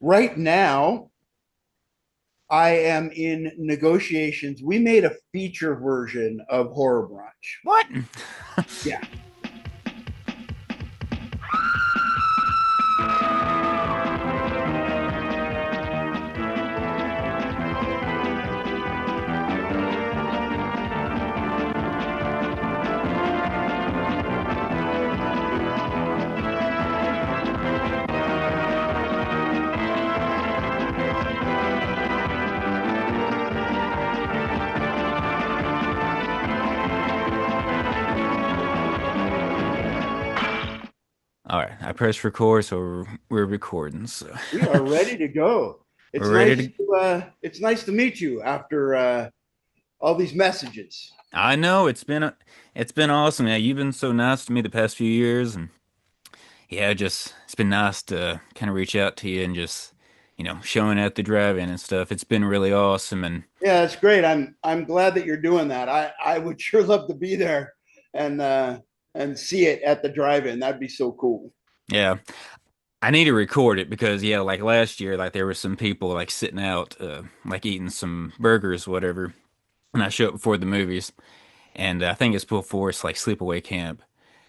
Right now, I am in negotiations. We made a feature version of Horror Brunch. What? Yeah. All right, I pressed record, so we're recording. So We are ready to go. we're ready to. It's nice to meet you after all these messages. I know it's been awesome. Yeah, you've been so nice to me the past few years, and yeah, just it's been nice to kind of reach out to you and just showing at the drive-in and stuff. It's been really awesome, and Yeah, it's great. I'm glad that you're doing that. I would sure love to be there and uh and see it at the drive-in. That'd be so cool. yeah, I need to record it because yeah, like last year, like there were some people like sitting out, like eating some burgers, whatever, and I show up before the movies. And I think it's before it's like sleepaway camp.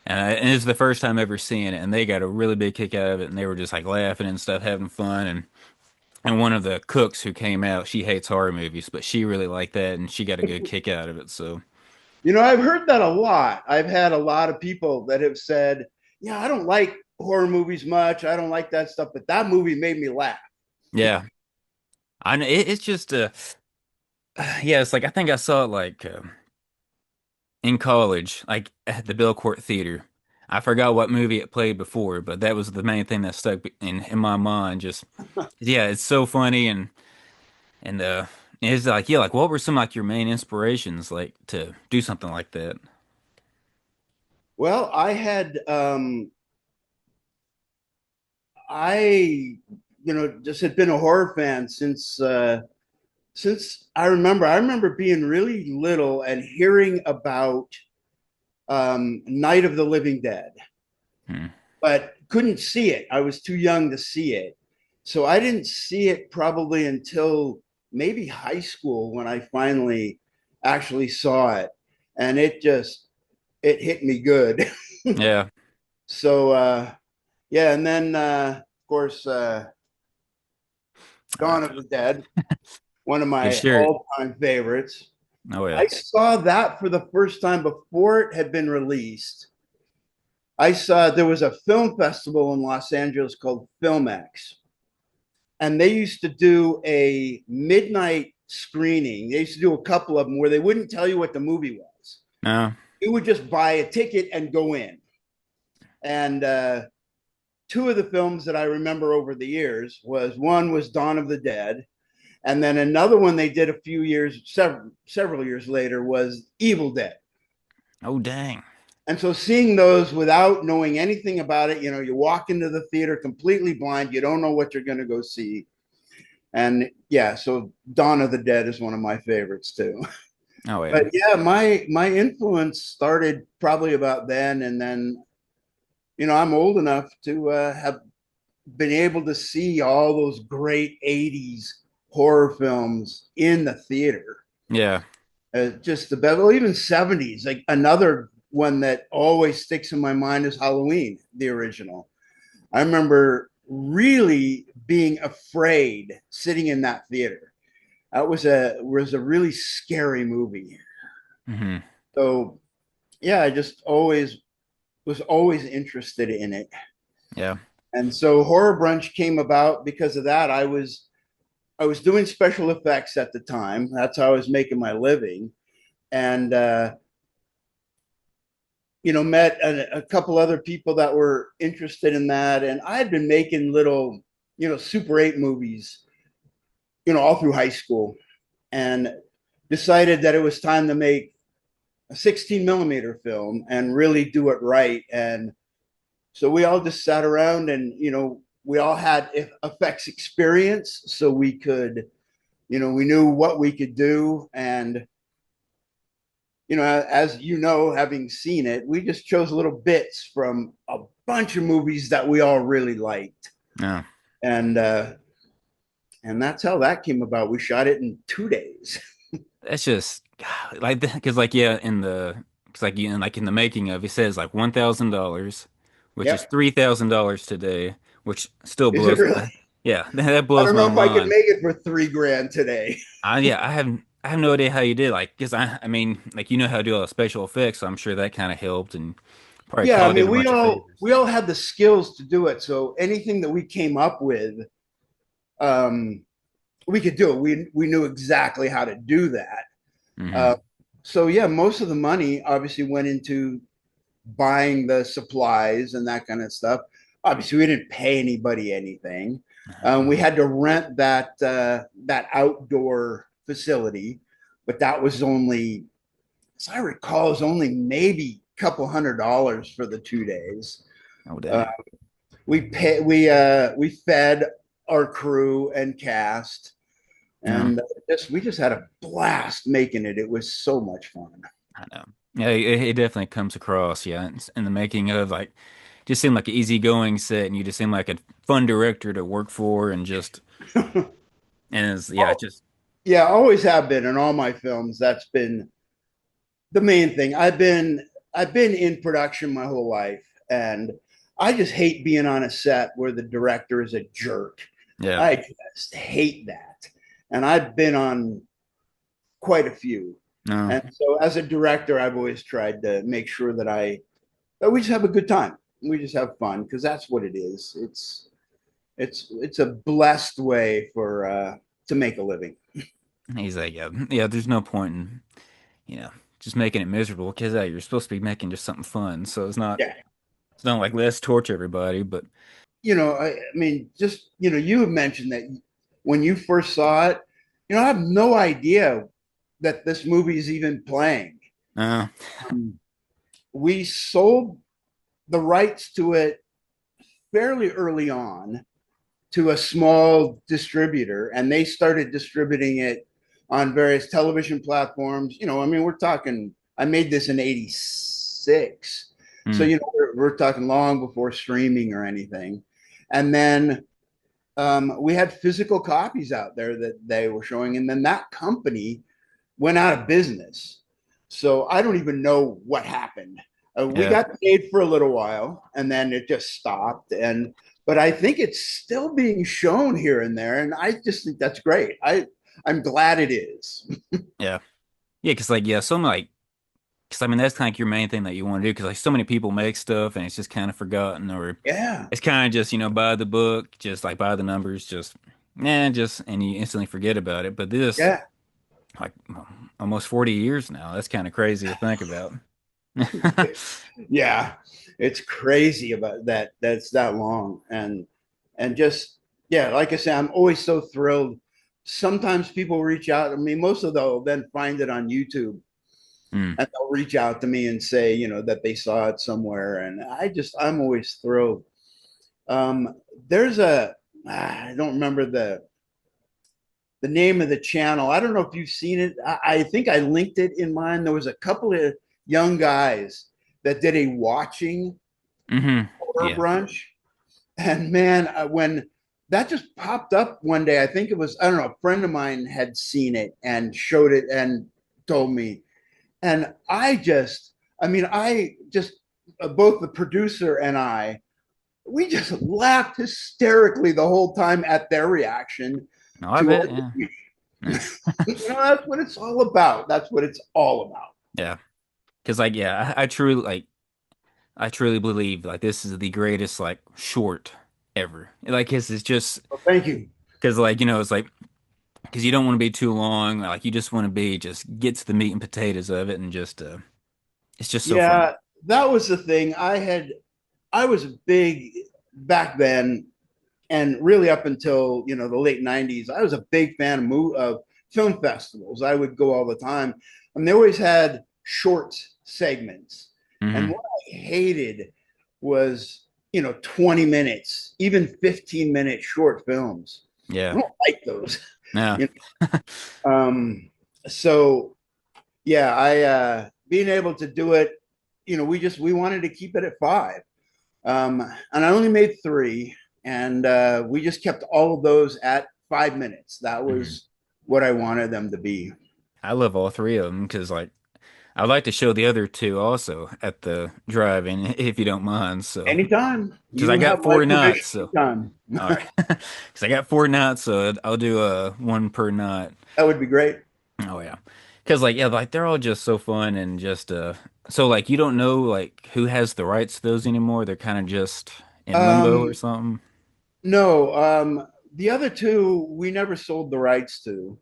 And it's the first time ever seeing it, and they got a really big kick out of it, and they were just like laughing and stuff, having fun. And one of the cooks who came out, she hates horror movies, but she really liked that, and she got a good kick out of it. So I've heard that a lot. I've had a lot of people that have said, "Yeah, I don't like horror movies much. I don't like that stuff, but that movie made me laugh." yeah, I know it's just yeah, it's like I think I saw it like in college, like at the Belcourt Theater. I forgot what movie it played before, but that was the main thing that stuck in my mind. Just yeah, it's so funny and it's like yeah, like what were some like your main inspirations like to do something like that? Well, I just had been a horror fan since I remember. I remember being really little and hearing about Night of the Living Dead, Hmm. but couldn't see it. I was too young to see it. So I didn't see it probably until maybe high school when I finally actually saw it. And it hit me good. Yeah, So yeah, and then of course uh, Dawn of the Dead, one of for my sure. all-time favorites. Oh yeah. I saw that for the first time before it had been released. I saw there was a film festival in Los Angeles called FilmX, and they used to do a midnight screening. They used to do a couple of them where they wouldn't tell you what the movie was. No. You would just buy a ticket and go in. And two of the films that I remember over the years was one was Dawn of the Dead, and then another one they did a few years, several years later was Evil Dead. Oh dang. And so seeing those without knowing anything about it, you walk into the theater completely blind, you don't know what you're going to go see. And yeah, so Dawn of the Dead is one of my favorites too. Oh yeah. But yeah, my influence started probably about then, and then I'm old enough to have been able to see all those great '80s horror films in the theater. Yeah. Just the bevel, even '70s. Like another one that always sticks in my mind is Halloween, the original. I remember really being afraid sitting in that theater. That was a really scary movie. Hmm. So yeah, I just always was always interested in it. Yeah. And so Horror Brunch came about because of that. I was doing special effects at the time. That's how I was making my living. And met a couple other people that were interested in that. And I had been making little, Super 8 movies, all through high school, and decided that it was time to make a 16 millimeter film and really do it right. And so we all just sat around and, we all had effects experience. So we could, we knew what we could do. And, as having seen it, we just chose little bits from a bunch of movies that we all really liked. Yeah. And And that's how that came about. We shot it in 2 days. That's just like because like yeah in the it's like in like in the making of it says like $1,000, which is Yep. $3,000 today, which still Is it blows really? my yeah that I blows don't know my if I could mind. make it for 3 grand today. Yeah, I have no idea how you did like because I mean like you know how to do all the special effects, so I'm sure that kind of helped and probably Yeah, I called in mean, a bunch of favors. we all had the skills to do it. So anything that we came up with, um, we could do it. We knew exactly how to do that. Hmm. Uh, so yeah, most of the money obviously went into buying the supplies and that kind of stuff. Obviously, we didn't pay anybody anything. We had to rent that outdoor facility, but that was only, as I recall, it was only maybe a couple $100 for the 2 days. Oh Uh, dang. we fed our crew and cast, No, and we just had a blast making it. It was so much fun. I know. Yeah, it definitely comes across. Yeah, in the making of like just seemed like an easygoing set, and you just seem like a fun director to work for, and just and it's, yeah, Oh, just yeah, always have been in all my films. That's been the main thing. I've been in production my whole life, and I just hate being on a set where the director is a jerk. yeah. I just hate that. And I've been on quite a few. No, And so as a director, I've always tried to make sure that we just have a good time. We just have fun because that's what it is. It's a blessed way for to make a living. he's like, yeah, yeah. There's no point in you know just making it miserable because you're supposed to be making just something fun. So Yeah. it's not like let's torture everybody, but I mean, just, you have mentioned that when you first saw it, I have no idea that this movie is even playing. uh, Um, we sold the rights to it fairly early on to a small distributor, and they started distributing it on various television platforms. I mean, we're talking, I made this in 86. So, mm, we're talking long before streaming or anything. And then we had physical copies out there that they were showing, and then that company went out of business. So I don't even know what happened. We yeah. got paid for a little while, and then it just stopped. But I think it's still being shown here and there, and I just think that's great. I'm glad it is. Yeah. Yeah, because like yeah, so like because I mean that's kind of like your main thing that you want to do because like so many people make stuff and it's just kind of forgotten or Yeah, it's kind of just buy the book, just like buy the numbers, just just and you instantly forget about it. But this yeah, like almost 40 years now, that's kind of crazy to think about. yeah. It's crazy about that. That's that long, and just, yeah. Like I say, I'm always so thrilled. Sometimes people reach out. I mean, most of them will then find it on YouTube, Mm, and they'll reach out to me and say, that they saw it somewhere, and I'm always thrilled. Um, there's I don't remember the name of the channel. I don't know if you've seen it. I think I linked it in mine. There was a couple of young guys that did a watching hmm. Horror Yeah. Brunch, and man, when that just popped up one day, I think it was, I don't know, a friend of mine had seen it and showed it and told me, and I just both the producer and we just laughed hysterically the whole time at their reaction No, I to our bet. Yeah. movie. Yeah. That's what it's all about. That's what it's all about. Yeah. Because like yeah, I truly I truly believe like this is the greatest like short ever. Like it's just Well, thank you. because like it's like because you don't want to be too long. Like you just want to be just get to the meat and potatoes of it and just it's just so fun. Yeah, that was the thing. I was big back then, and really up until the late '90s. I was a big fan of film festivals. I would go all the time, and they always had short segments. And Hmm. what I hated was 20 minutes, even 15-minute short films. I Yeah. don't like those. No. You so yeah, I being able to do it, we wanted to keep it at 5. And I only made 3, and we just kept all of those at 5 minutes. That Mhm. was what I wanted them to be. I love all three of them because like I'd like to show the other two also at the drive-in if you don't mind. So Anytime because I you have got my four nights, permission, so anytime. all right. Because I got four nights, so I'll do one per night. That would be great. Oh yeah. Because like yeah, like they're all just so fun and just so like you don't know like who has the rights to those anymore. They're kind of just in limbo or Um, something. no, the other two we never sold the rights to.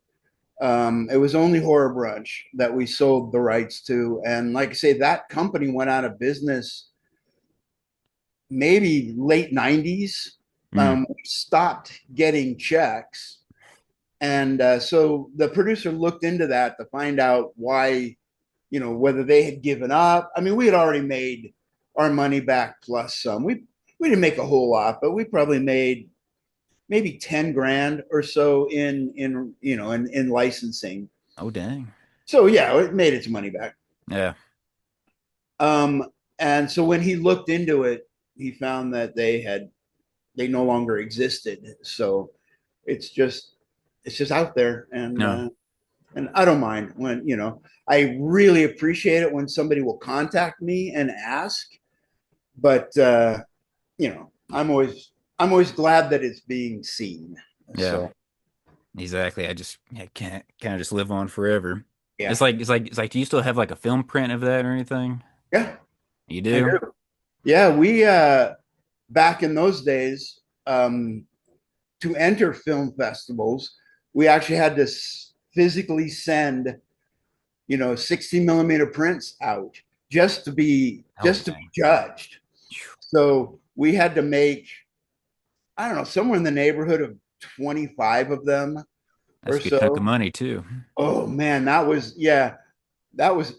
It was only Horror Brunch that we sold the rights to, and like I say, that company went out of business maybe late '90s. Mm. We stopped getting checks, and so the producer looked into that to find out why, whether they had given up. I mean, we had already made our money back plus some. We didn't make a whole lot, but we probably made maybe 10 grand or so in licensing. Oh dang. So yeah, it made its money back. Yeah. Um, and so when he looked into it, he found that they no longer existed. So it's just it's just out there, No. and I don't mind when I really appreciate it when somebody will contact me and ask, but I'm always glad that it's being seen. Yeah. So Exactly. I just can't kind of just live on forever. yeah, It's like do you still have like a film print of that or anything? yeah, You I do? do. Yeah, we back in those days, to enter film festivals, we actually had to physically send 60 millimeter prints out Oh just to be dang. judged. Phew. So we had to make, I don't know, somewhere in the neighborhood of 25 of them That's or a good chunk of so. money too. Oh man, that was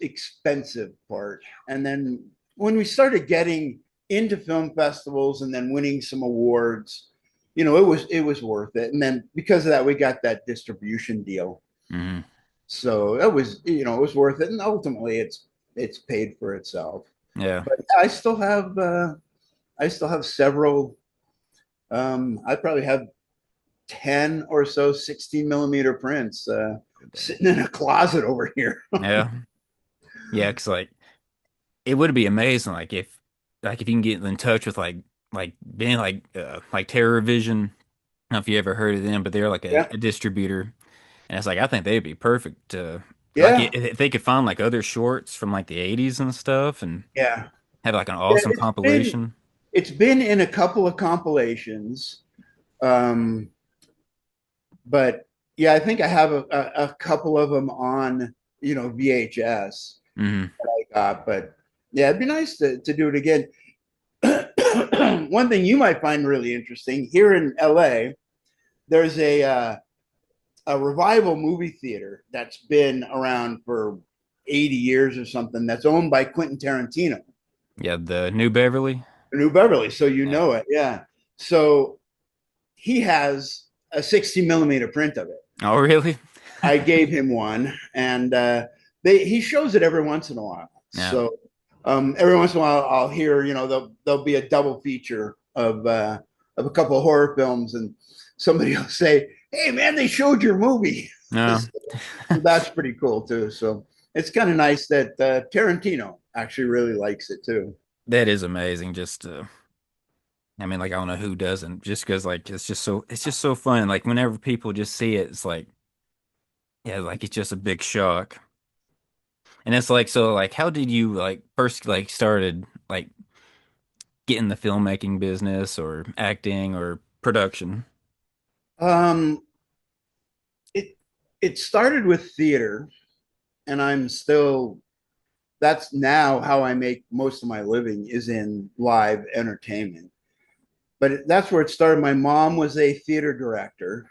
expensive part. And then when we started getting into film festivals and then winning some awards, it was worth it. And then because of that, we got that distribution deal. Hmm. So it was worth it. And ultimately it's paid for itself. Yeah. But I still have several. I probably have 10 or so 16 millimeter prints Oh, dang. sitting in a closet over here. Yeah. Yeah, 'cause like it would be amazing like if you can get in touch with like being like Terror Vision. I don't know if you ever heard of them, but they're like Yeah. a distributor. And it's like I think they'd be perfect to like Yeah. if they could find like other shorts from like the 80s and stuff and Yeah. have like an Yeah, awesome compilation. it's been in a couple of compilations. Um, but yeah, I think I have a couple of them on, VHS Hmm. I got, but yeah, it'd be nice to do it again. One thing you might find really interesting here in LA, there's a revival movie theater that's been around for 80 years or something that's owned by Quentin Tarantino, Yeah, the New Beverly. New Beverly. So you Yeah. know it. Yeah. So he has a 60 millimeter print of it. Oh, really? I gave him one, and he shows it every once in a while. Yeah. So every once in a while, I'll hear there'll be a double feature of a couple of horror films, and somebody will say, "Hey, man, they showed your movie." No, So that's pretty cool too. So it's kind of nice that Tarantino actually really likes it too. that is amazing. Just I mean, like I don't know who doesn't. Just because like it's just so fun. Like whenever people just see it, it's like yeah, like it's just a big shock. And it's like so like how did you like first like started like get in the filmmaking business or acting or production? Um, it it started with theater, and I'm still that's now how I make most of my living is in live entertainment. But that's where it started. My mom was a theater director,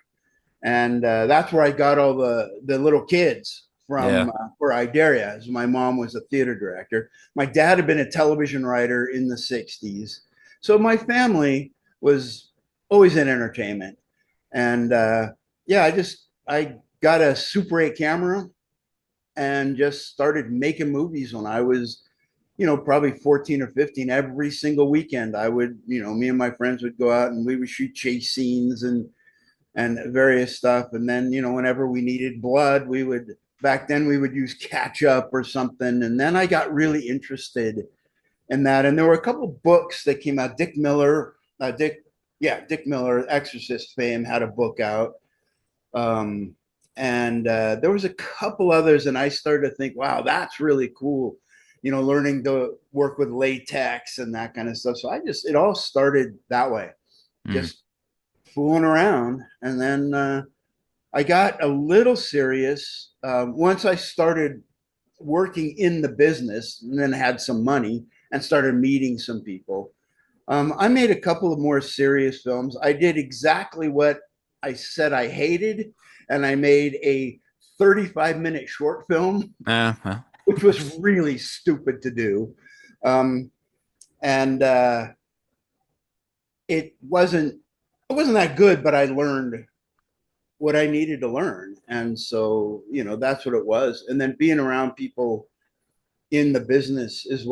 and that's where I got all the little kids Yeah. from for Idaria. As my mom was a theater director, my dad had been a television writer in the '60s, so my family was always in entertainment. And yeah, I got a Super 8 camera and just started making movies when I was, probably 14 or 15. Every single weekend, I would, me and my friends would go out and we would shoot chase scenes and and various stuff. And then, whenever we needed blood, back then we would use ketchup or something. And then I got really interested in that. And there were a couple of books that came out. Dick Miller, Exorcist fame, had a book out. Um, and there was a couple others, and I started to think, wow, that's really cool. Learning to work with latex and that kind of stuff. So it all started that way, Mm. just fooling around. And then I got a little serious once I started working in the business and then had some money and started meeting some people. I made a couple of more serious films. I did exactly what I said I hated, and I made a 35-minute short film, Well, which was really stupid to do. Um, and it wasn't that good, but I learned what I needed to learn. And so, that's what it was. And then being around people in the business is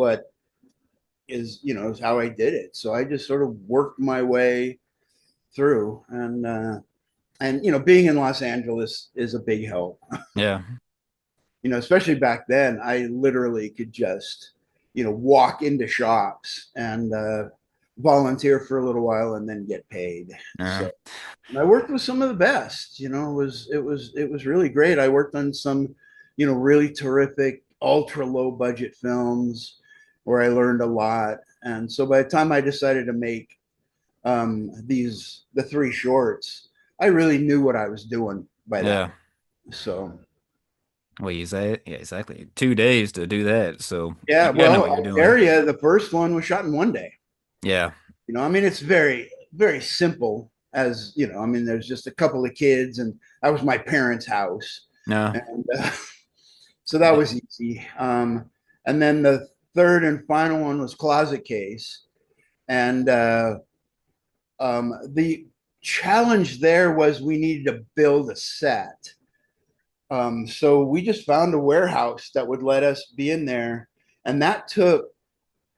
how I did it. So I just sort of worked my way through, and being in Los Angeles is a big help. yeah. Especially back then, I literally could just walk into shops and volunteer for a little while and then get paid. Uh, So, and I worked with some of the best. It was really great. I worked on some really terrific ultra low budget films where I learned a lot. And so by the time I decided to make the three shorts, I really knew what I was doing by that. yeah. So Well, you say it. Yeah, exactly. 2 days to do that. So yeah, you gotta know well, what you're doing. area the first one was shot in one day. Yeah. I mean, it's very very simple. As I mean, there's just a couple of kids, and that was my parents' house, No. and so that was easy. And then the third and final one was Closet Case, and the challenge there was we needed to build a set. So we just found a warehouse that would let us be in there, and that took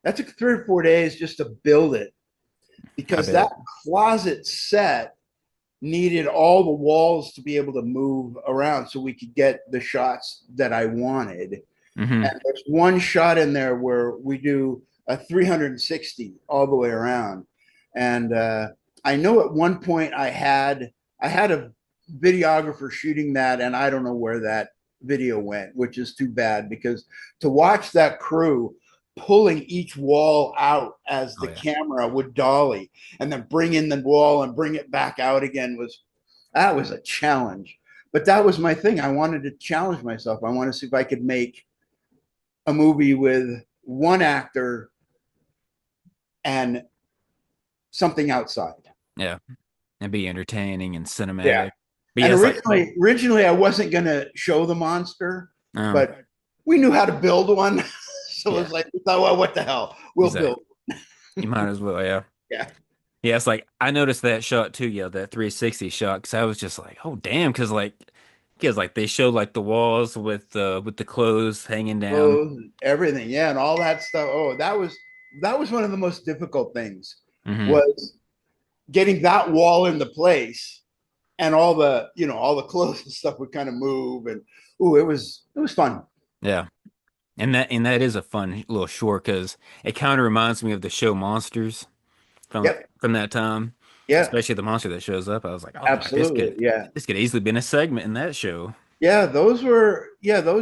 3 or 4 days just to build it, I because that bet. closet set needed all the walls to be able to move around so we could get the shots that I wanted. Hmm. And there's one shot in there where we do a 360 all the way around. And I know at one point I had a videographer shooting that, and I don't know where that video went, which is too bad, because to watch that crew pulling each wall out as Oh the yeah. camera would dolly and then bring in the wall and bring it back out again was a challenge. But that was my thing. I wanted to challenge myself. I wanted to see if I could make a movie with one actor and something outside. Yeah. And be entertaining and Yeah. cinematic. But And yeah, it's like, originally I wasn't going to show the monster, um, but we knew how to build one. So it yeah, was like, we thought, well, what the hell? We'll exactly. build. You might as well. Yeah. Yeah. Yeah. It's like I noticed that shot too. Yeah, that 360 shot. Because I was just like, oh damn. Because they showed like the walls with the clothes hanging down. Clothes, everything. Yeah. And all that stuff. Oh, that was one of the most difficult things, Hmm. was getting that wall into place, and all the clothes and stuff would kind of move. And it was fun. Yeah. And that is a fun little short because it kind of reminds me of the show Monsters Yep. from that time, Yeah. especially the monster that shows up. I was like, oh, like this Absolutely. could Yeah. this could easily been a segment in that show. Those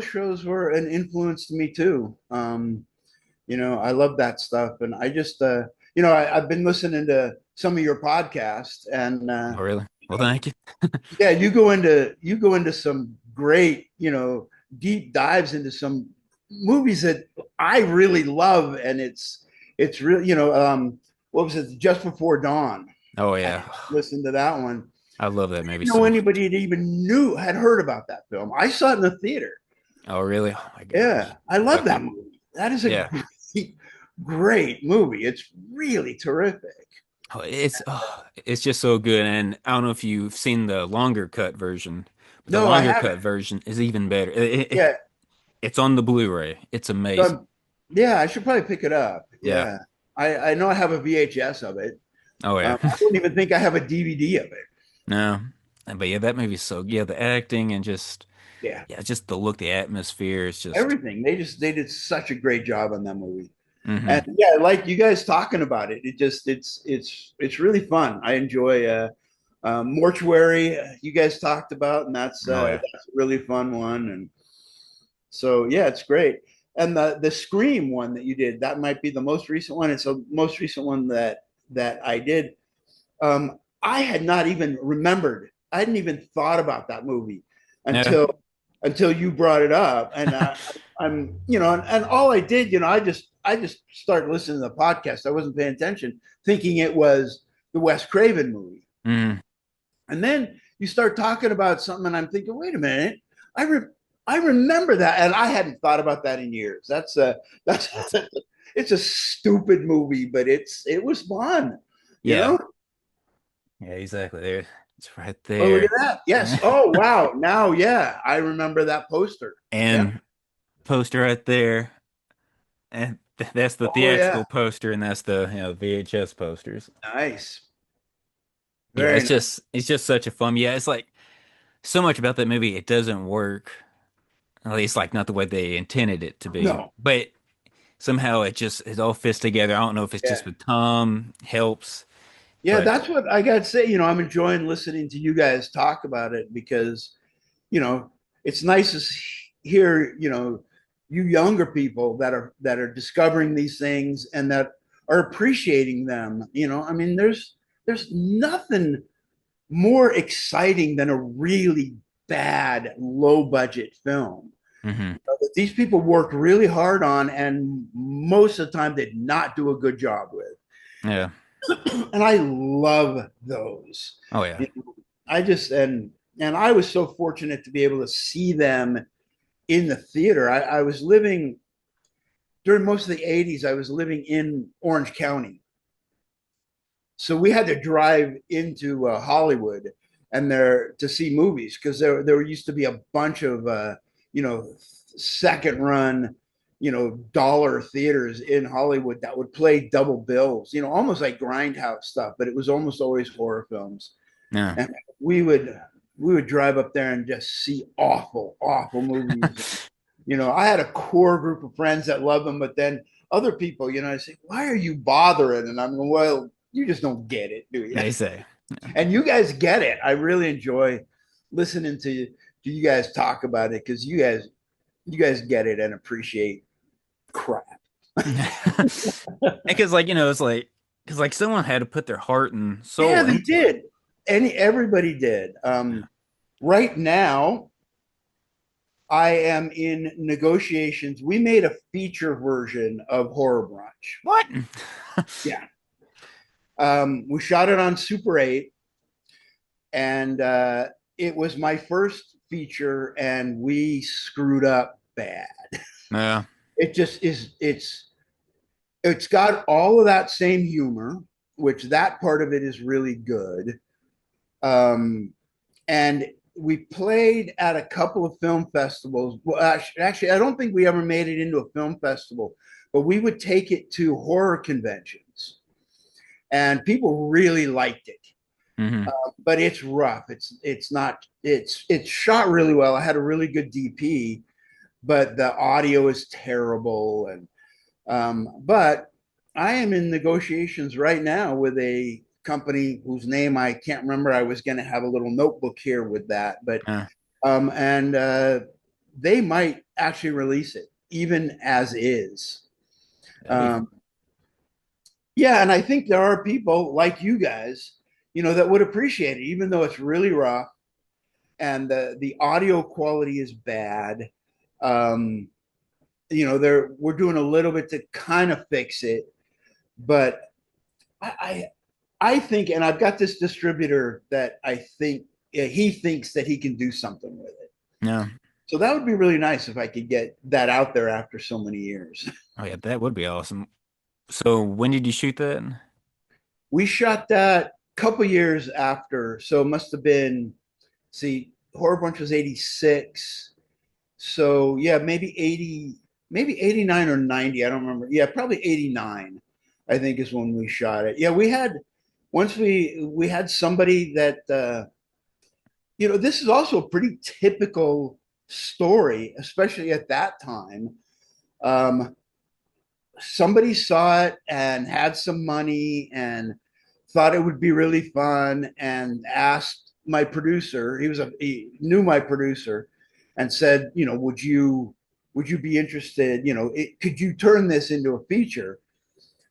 shows were an influence to me too. I love that stuff. And I just, I've been listening to some of your podcasts, and Oh, really? Well, thank you. yeah, you go into some great, deep dives into some movies that I really love. And it's really, what was it? Just Before Dawn. Oh I yeah, listened to that one. I love that movie Know so much. anybody that even had heard about that film. I saw it in the theater. Oh really? Oh my gosh. Yeah, I love Well, that movie. That is a yeah. great, great movie. It's really terrific. It's just so good. And I don't know if you've seen the longer cut version, but the No, I longer cut haven't. version is even better. Yeah, It's on the Blu-ray. It's amazing. yeah, I should probably pick it up. Yeah. Yeah, I know I have a VHS of it. Oh yeah. I don't even think I have a DVD of it. No. But yeah, that movie's so yeah, the acting and just Yeah, yeah, just the look, the atmosphere is just everything. They did such a great job on that movie. And hmm yeah, like you guys talking about it, it's really fun. I enjoy Mortuary. You guys talked about, and Oh yeah. that's a really fun one. And so yeah, it's great. And the Scream one that you did, that might be the most recent one. It's the most recent one that I did. I had not even remembered. I hadn't even thought about that movie Yeah. until you brought it up. And I'm, and all I did, I just started listening to the podcast. I wasn't paying attention, thinking it was the Wes Craven movie. Mm. And then you start talking about something, and I'm thinking, wait a minute, I re- I remember that, and I hadn't thought about that in years. That's it's a stupid movie, but it was fun, you Yeah. know. Yeah, exactly. There. It's right Oh, look there. at that! Yes. Oh, wow. Now, yeah, I remember that poster. Yeah. And poster right there. And that's the Oh, yeah. theatrical poster, and that's the VHS posters. Nice. Yeah, Very nice. it's just such a fun. Yeah, it's like so much about that movie. It doesn't work. At least like not the way they intended it to be. No. But somehow it all fits together. I don't know if it's Yeah. just with Tom helps, Yeah, but that's what I got to say. I'm enjoying listening to you guys talk about it because, you know, it's nice to hear, you younger people that are discovering these things and that are appreciating them. I mean, there's nothing more exciting than a really bad low budget film hmm that these people worked really hard on and most of the time did not do a good job with. yeah. And I love those. Oh yeah. You know, I just and I was so fortunate to be able to see them in the theater. I was living during most of the '80s. I was living in Orange County, so we had to drive into Hollywood and there to see movies because there used to be a bunch of you know second run dollar theaters in Hollywood that would play double bills, almost like grindhouse stuff, but it was almost always horror films. Yeah. And we would drive up there and just see awful movies. I had a core group of friends that love them, but then other people, I say, why are you bothering? And I'm going, well, you just don't get it, do you? They say. And you guys get it. I really enjoy listening to you guys talk about it because you guys get it and appreciate crap. Because it's like because like someone had to put their heart and Yeah, soul they into it. did. Everybody did. Right now, I am in negotiations. We made a feature version of Horror Brunch. What? Yeah. We shot it on Super 8, and it was my first feature, and we screwed up bad. Yeah. It just is, it's got all of that same humor, which that part of it is really good. And we played at a couple of film festivals. Well, actually, I don't think we ever made it into a film festival, but we would take it to horror conventions, and people really liked it. hmm But it's rough. It's not. It's shot really well. I had a really good DP, but the audio is terrible. And but I am in negotiations right now with a company whose name I can't remember. I was going to have a little notebook here with that, but Yeah. and they might actually release it even as is. That'd be Um, yeah, and I think there are people like you guys, that would appreciate it, even though it's really rough and the audio quality is bad. Um, we're doing a little bit to kind of fix it, but I I think, and I've got this distributor that I think, yeah, he thinks that he can do something with it. yeah. So that would be really nice if I could get that out there after so many years. Oh yeah, that would be awesome. So when did you shoot that? We shot that a couple years after, so it must have been, see, Horror Brunch was '86. So yeah, maybe 80, maybe 89 or 90. I don't remember. Yeah, probably '89, I think is when we shot it. Yeah, we had somebody that this is also a pretty typical story, especially at that time. Um, Somebody saw it and had some money and thought it would be really fun and asked my producer. He knew my producer and said, would you be interested? Could you turn this into a feature?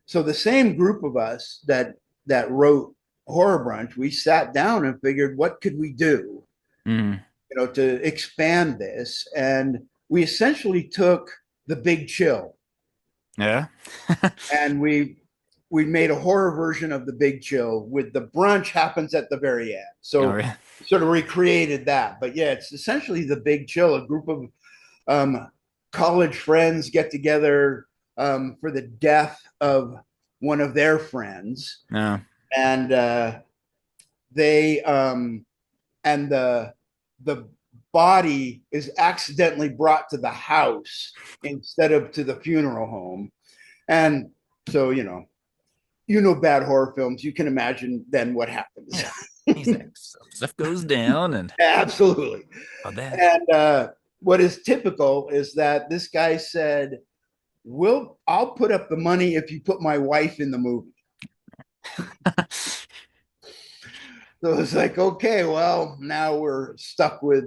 So the same group of us that wrote Horror Brunch, we sat down and figured, what could we do, Mm. to expand this? And we essentially took The Big Chill Yeah. and we made a horror version of The Big Chill with the brunch happens at the very end. All So right. sort of recreated that. But yeah, it's essentially The Big Chill. A group of um, college friends get together for the death of one of their friends, No. and they and the body is accidentally brought to the house instead of to the funeral home. And so, bad horror films, you can imagine then what happens. Yeah. He's like, stuff goes down and Absolutely. all that. And what is typical is that this guy said, I'll put up the money if you put my wife in the movie. So it's like, okay, well, now we're stuck with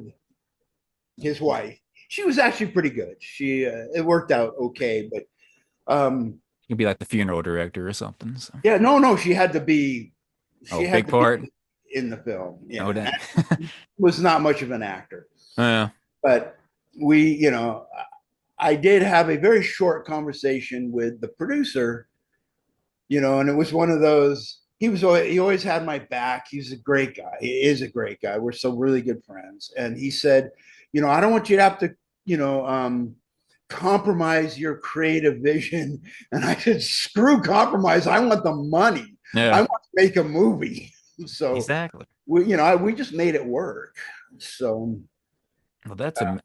his wife. She was actually pretty good. It worked out okay, but You can be like the funeral director or something. So, yeah, no, she had to be oh, big part. in the film. Oh, Yeah, dang. was not much of an actor, Yeah. but we, I did have a very short conversation with the producer, and it was one of those. He always had my back. He's a great guy. He is a great guy. We're still really good friends. And he said, I don't want you to have to, you know, um, compromise your creative vision. And I said, screw compromise. I want the money. I Yeah. want to make a movie. So Exactly. we just made it work. So Well, that's a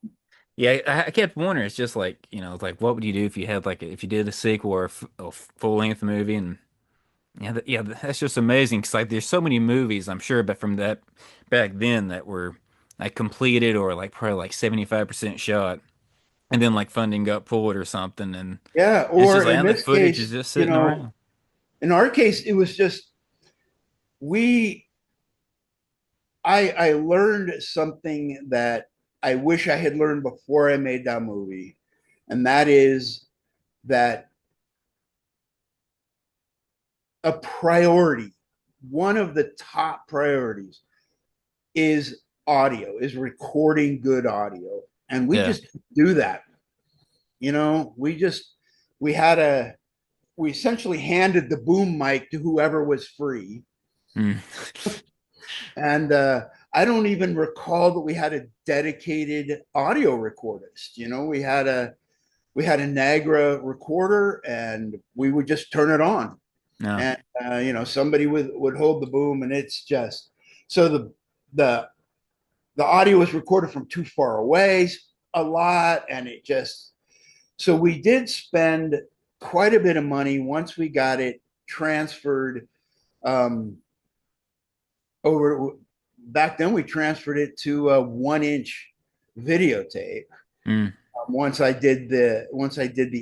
yeah. I kept wondering. It's just like it's like what would you do if you had like if you did a sequel or a full length movie and yeah, that's just amazing because like there's so many movies I'm sure, but from that back then that were like completed or like probably like 75% shot, and then like funding got pulled or something, and yeah, it's just or like in and the this footage is case, just sitting around. in our case, it was just we I learned something that I wish I had learned before I made that movie, and that is that a priority, one of the top priorities, is audio, is recording good audio, and we Yeah. just do that. We just we had a we essentially handed the boom mic to whoever was free. Mm. And I don't even recall that we had a dedicated audio recordist. We had a Nagra recorder, and we would just turn it on, No. and somebody would hold the boom, and it's just so the the audio was recorded from too far away a lot, and it just so we did spend quite a bit of money once we got it transferred um, over. Back then we transferred it to a 1-inch videotape. Mm. Once I did the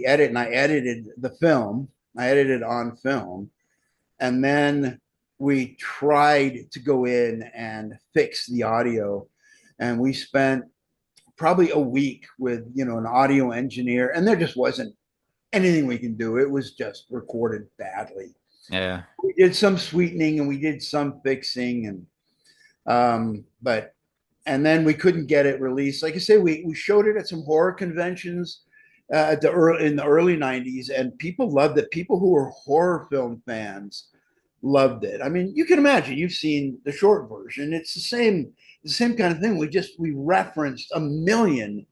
edit and I edited the film, I edited on film, and then we tried to go in and fix the audio, and we spent probably a week with an audio engineer, and there just wasn't anything we can do. It was just recorded badly. Yeah. We did some sweetening and we did some fixing, but and then we couldn't get it released. Like I say, we showed it at some horror conventions in the early '90s, and people loved it. People who were horror film fans loved it. I mean, you can imagine. You've seen the short version. It's the same kind of thing. We referenced a million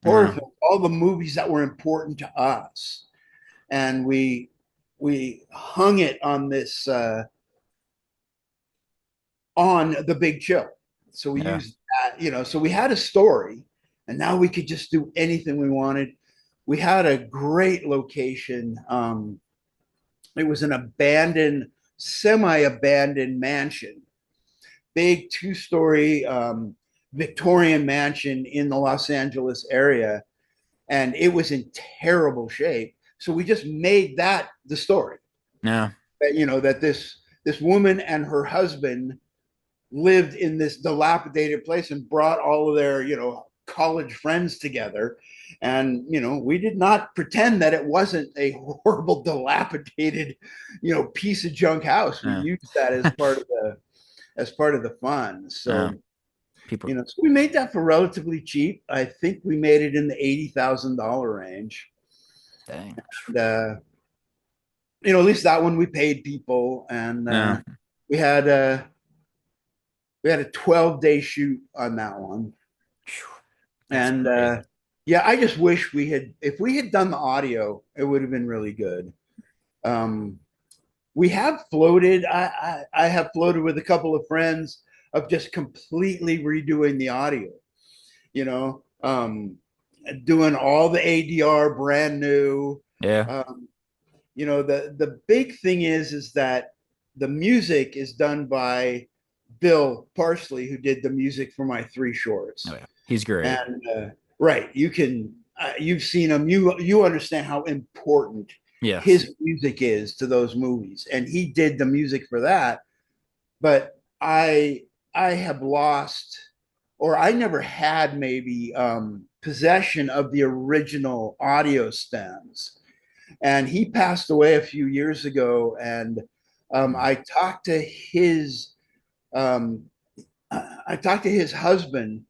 horror No. films, all the movies that were important to us, and we hung it on this on The Big Chill. So we Yeah. used that, so we had a story, and now we could just do anything we wanted. We had a great location. It was an semi-abandoned mansion, big 2-story. Victorian mansion in the Los Angeles area, and it was in terrible shape. So we just made that the story. No. That, that this woman and her husband lived in this dilapidated place and brought all of their, college friends together. And, we did not pretend that it wasn't a horrible, dilapidated, piece of junk house. We No. used that as part of the fun. No. So, People. so we made that for relatively cheap. I think we made it in the $80,000 range. Dang. And, at least that one we paid people, and No. we had a we had a 12-day shoot on that one. Phew. That's And crazy. yeah, I just wish if we had done the audio, it would have been really good. Um, we have floated. I have floated with a couple of friends of just completely redoing the audio. You know, um, doing all the ADR brand new. Yeah. Um, the big thing is that the music is done by Bill Parsley, who did the music for my three Oh shorts. yeah. He's great. And right, you've seen him. You understand how important Yes. his music is to those movies, and he did the music for that. But I have lost, or I never had maybe possession of the original audio stems, and he passed away a few years ago. And Mm. I talked to um, his husband.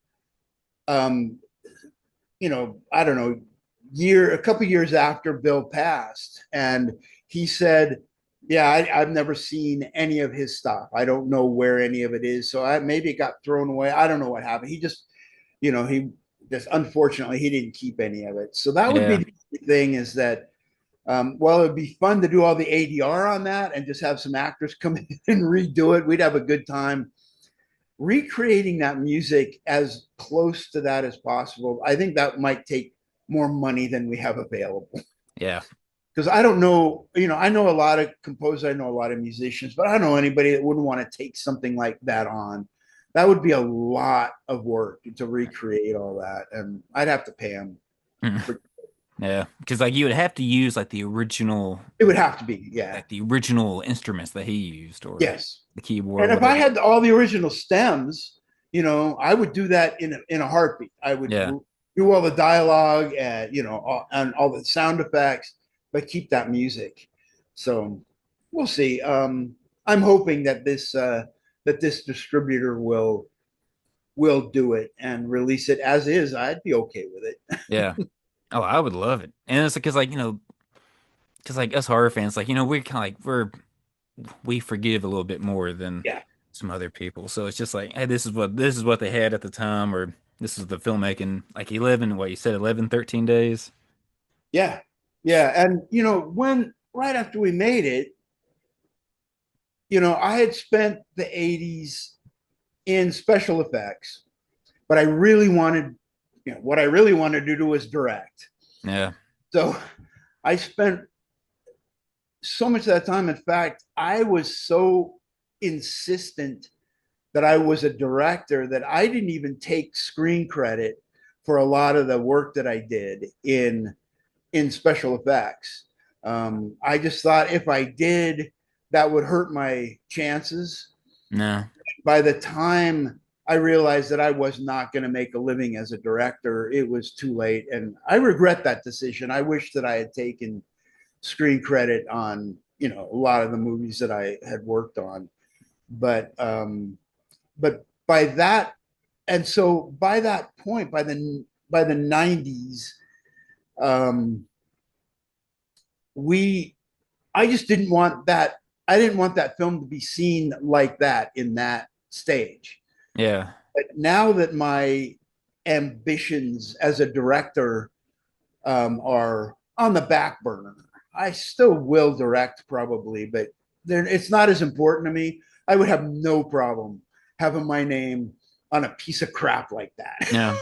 Um, I don't know, a couple years after Bill passed, and he said, "Yeah, I've never seen any of his stuff. I don't know where any of it is. So maybe it got thrown away. I don't know what happened. He just unfortunately he didn't keep any of it. So that would be Yeah. the thing is that." Well, it'd be fun to do all the ADR on that and just have some actors come in and redo it. We'd have a good time recreating that music as close to that as possible. I think that might take more money than we have available. Yeah. Because I don't know, I know a lot of composers, I know a lot of musicians, but I don't know anybody that wouldn't want to take something like that on. That would be a lot of work to recreate all that, and I'd have to pay them. Mm. Yeah. Because like you would have to use It would have to be, yeah, like the original instruments that he used or yes. the keyboard, And if I whatever. had all the original stems, I would do that in a heartbeat. I would Yeah. do all the dialogue and and all the sound effects, but keep that music. So we'll see. I'm hoping that this distributor will do it and release it as is. I'd be okay with it. Yeah. Oh, I would love it. And it's because like, because like us horror fans, like, we're kind of like we forgive a little bit more than Yeah, some other people. So it's just like, hey, this is what they had at the time, or this is the filmmaking, like 11, what you said, 11, 13 days. yeah, yeah. And when right after we made it, I had spent the '80s in special effects, but I really wanted, what I really wanted to do was direct. Yeah. So I spent so much of that time. In fact, I was so insistent that I was a director that I didn't even take screen credit for a lot of the work that I did in special effects. I just thought if I did, that would hurt my chances. No. By the time I realized that I was not going to make a living as a director, it was too late. And I regret that decision. I wish that I had taken screen credit on, a lot of the movies that I had worked on. But by that, and so by that point, by the '90s, um, we I just didn't want that. I didn't want that film to be seen like that in that stage. Yeah. But now that my ambitions as a director are on the back burner, I still will direct probably, but it's not as important to me. I would have no problem having my name on a piece of crap like that. Yeah.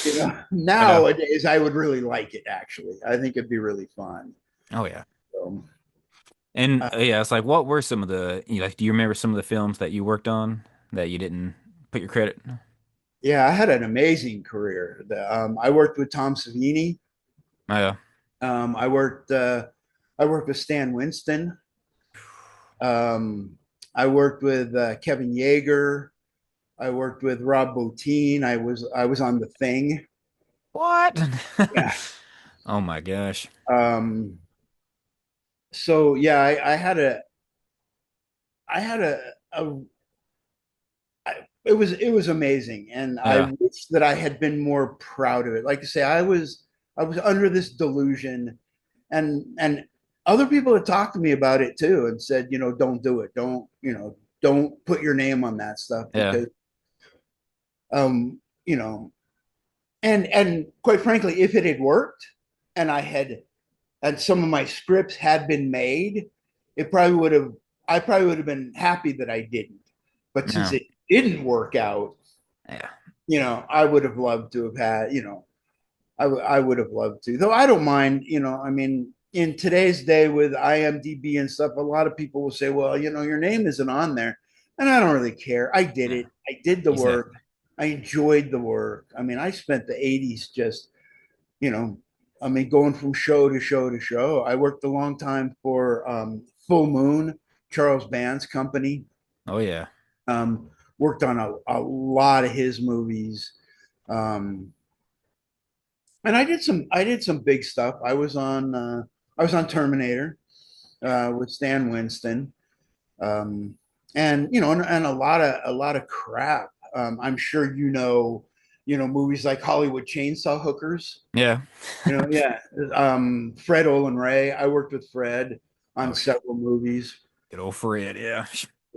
Yeah. Nowadays, I would really like it. Actually, I think it'd be really fun. Oh yeah. So, And uh, yeah, it's like, what were some of the, like, do you remember some of the films that you worked on that you didn't put your credit? Yeah, I had an amazing career. I worked with Tom Savini. Oh, yeah. Um, I worked uh, I worked with Stan Winston. Um, I worked with Kevin Yeager. I worked with Rob Bottin. I was on The Thing. What? Yeah. Oh my gosh. Um, so yeah, I had a it was amazing, and I Yeah. wish that I had been more proud of it. Like I say, I was under this delusion, and other people had talked to me about it too, and said, don't do it, don't put your name on that stuff Yeah. because um you know and quite frankly, if it had worked and and some of my scripts had been made, it probably would have I probably would have been happy that I didn't. But since Yeah. it didn't work out, Yeah. I would have loved to have had, I would have loved to. Though I don't mind, I mean, in today's day with IMDb and stuff, a lot of people will say, well, your name isn't on there. And I don't really care. I did Yeah. it. I did the work. Exactly. I enjoyed the work. I mean, I spent the 80s just, you know, I mean, going from show to show to show. I worked a long time for Full Moon, Charles Band's company. Oh yeah. Um, Worked on a lot of his movies. Um, and I did some big stuff. I was on Terminator with Stan Winston, um, and and a lot of crap. I'm sure movies like Hollywood Chainsaw Hookers. Yeah. Yeah. Fred Olin Ray. I worked with Fred on Oh, several movies. good old Fred. Yeah.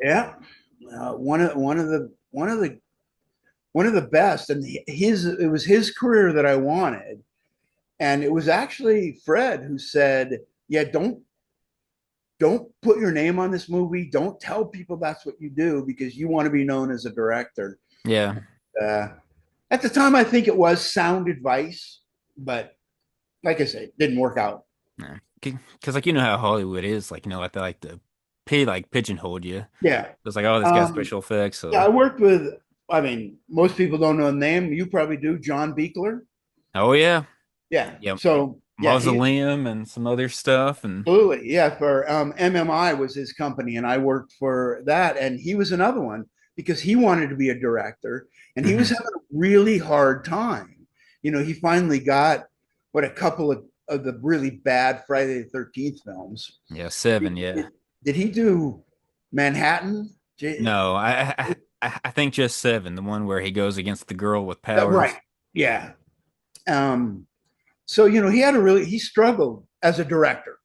Yeah, one of the best, and it was his career that I wanted. And it was actually Fred who said, "Yeah, don't put your name on this movie. Don't tell people that's what you do because you want to be known as a director." Yeah. Uh, at the time, I think it was sound advice, but like I say, it didn't work out. Yeah. Because like you know how Hollywood is, like like they like to pigeonhole you. Yeah. It's like, oh, this guy's Um, special effects, yeah, so I worked with. I mean, most people don't know the name. You probably do. John Beekler. oh yeah. Yeah. Yep. So yeah, he Mausoleum and some other stuff and absolutely. Yeah, for MMI was his company, and I worked for that. And he was another one because he wanted to be a director, and he was hmm having a really hard time. He finally got a couple of the really bad Friday the 13th films. yeah, Did, seven, yeah. did he do Manhattan? No, I think just seven, the one where he goes against the girl with Right. powers. Yeah. Um, so he struggled as a director,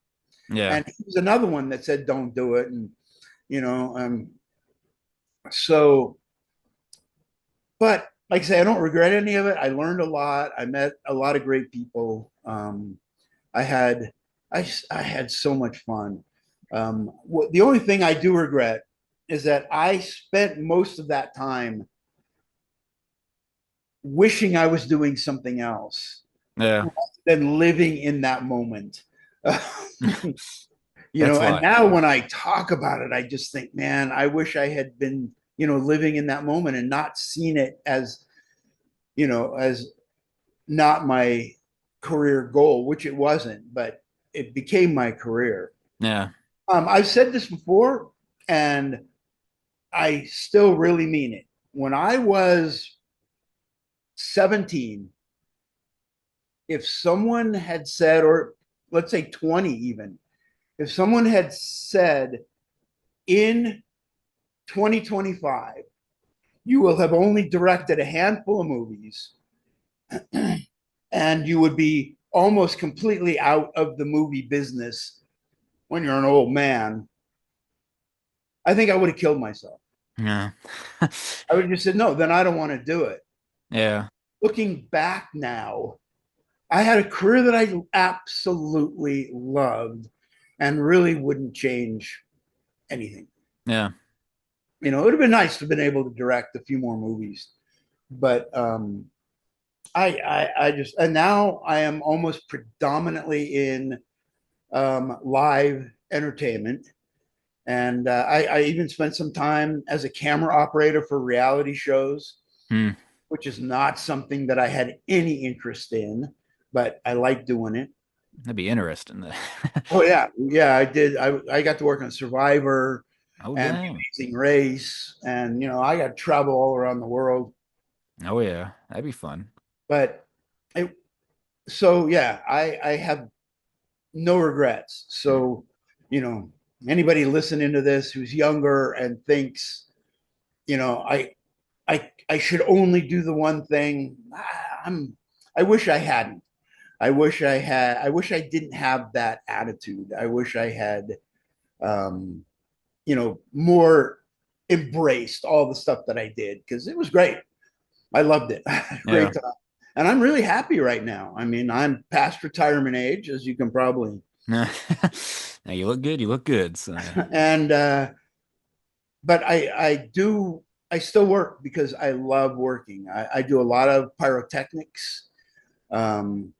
Yeah. and he was another one that said, "Don't do it," and you know, um, so, but like I say, I don't regret any of it. I learned a lot. I met a lot of great people. I had, I had so much fun. The only thing I do regret is that I spent most of that time wishing I was doing something else Yeah. than living in that moment. That's And life. now when I talk about it, I just think, man, I wish I had been, living in that moment and not seen it as not my career goal, which it wasn't, but it became my career. Yeah. I've said this before, and I still really mean it. When I was 17, if someone had said, or let's say 20 even, if someone had said in 2025, you will have only directed a handful of movies and you would be almost completely out of the movie business when you're an old man, I think I would have killed myself. Yeah. I would have just said, no, then I don't want to do it. Yeah. Looking back now, I had a career that I absolutely loved and really wouldn't change anything. Yeah. It would have been nice to have been able to direct a few more movies, but I just, and now I am almost predominantly in live entertainment. And I even spent some time as a camera operator for reality shows. Hmm. which is not something that I had any interest in, but I like doing it. That'd be interesting. Oh yeah, yeah, I did. I got to work on Survivor Oh and dang. The Amazing Race, and I got to travel all around the world. Oh yeah, that'd be fun. But it, so yeah, I have no regrets. So you know, anybody listening to this who's younger and thinks, I should only do the one thing. I wish I hadn't. I wish I didn't have that attitude. I wish I had um, more embraced all the stuff that I did because it was great. I loved it. Yeah. Great time. And I'm really happy right now. I mean, I'm past retirement age, as you can probably. Now you look good. You look good. So And but I still work because I love working. I do a lot of pyrotechnics. Um,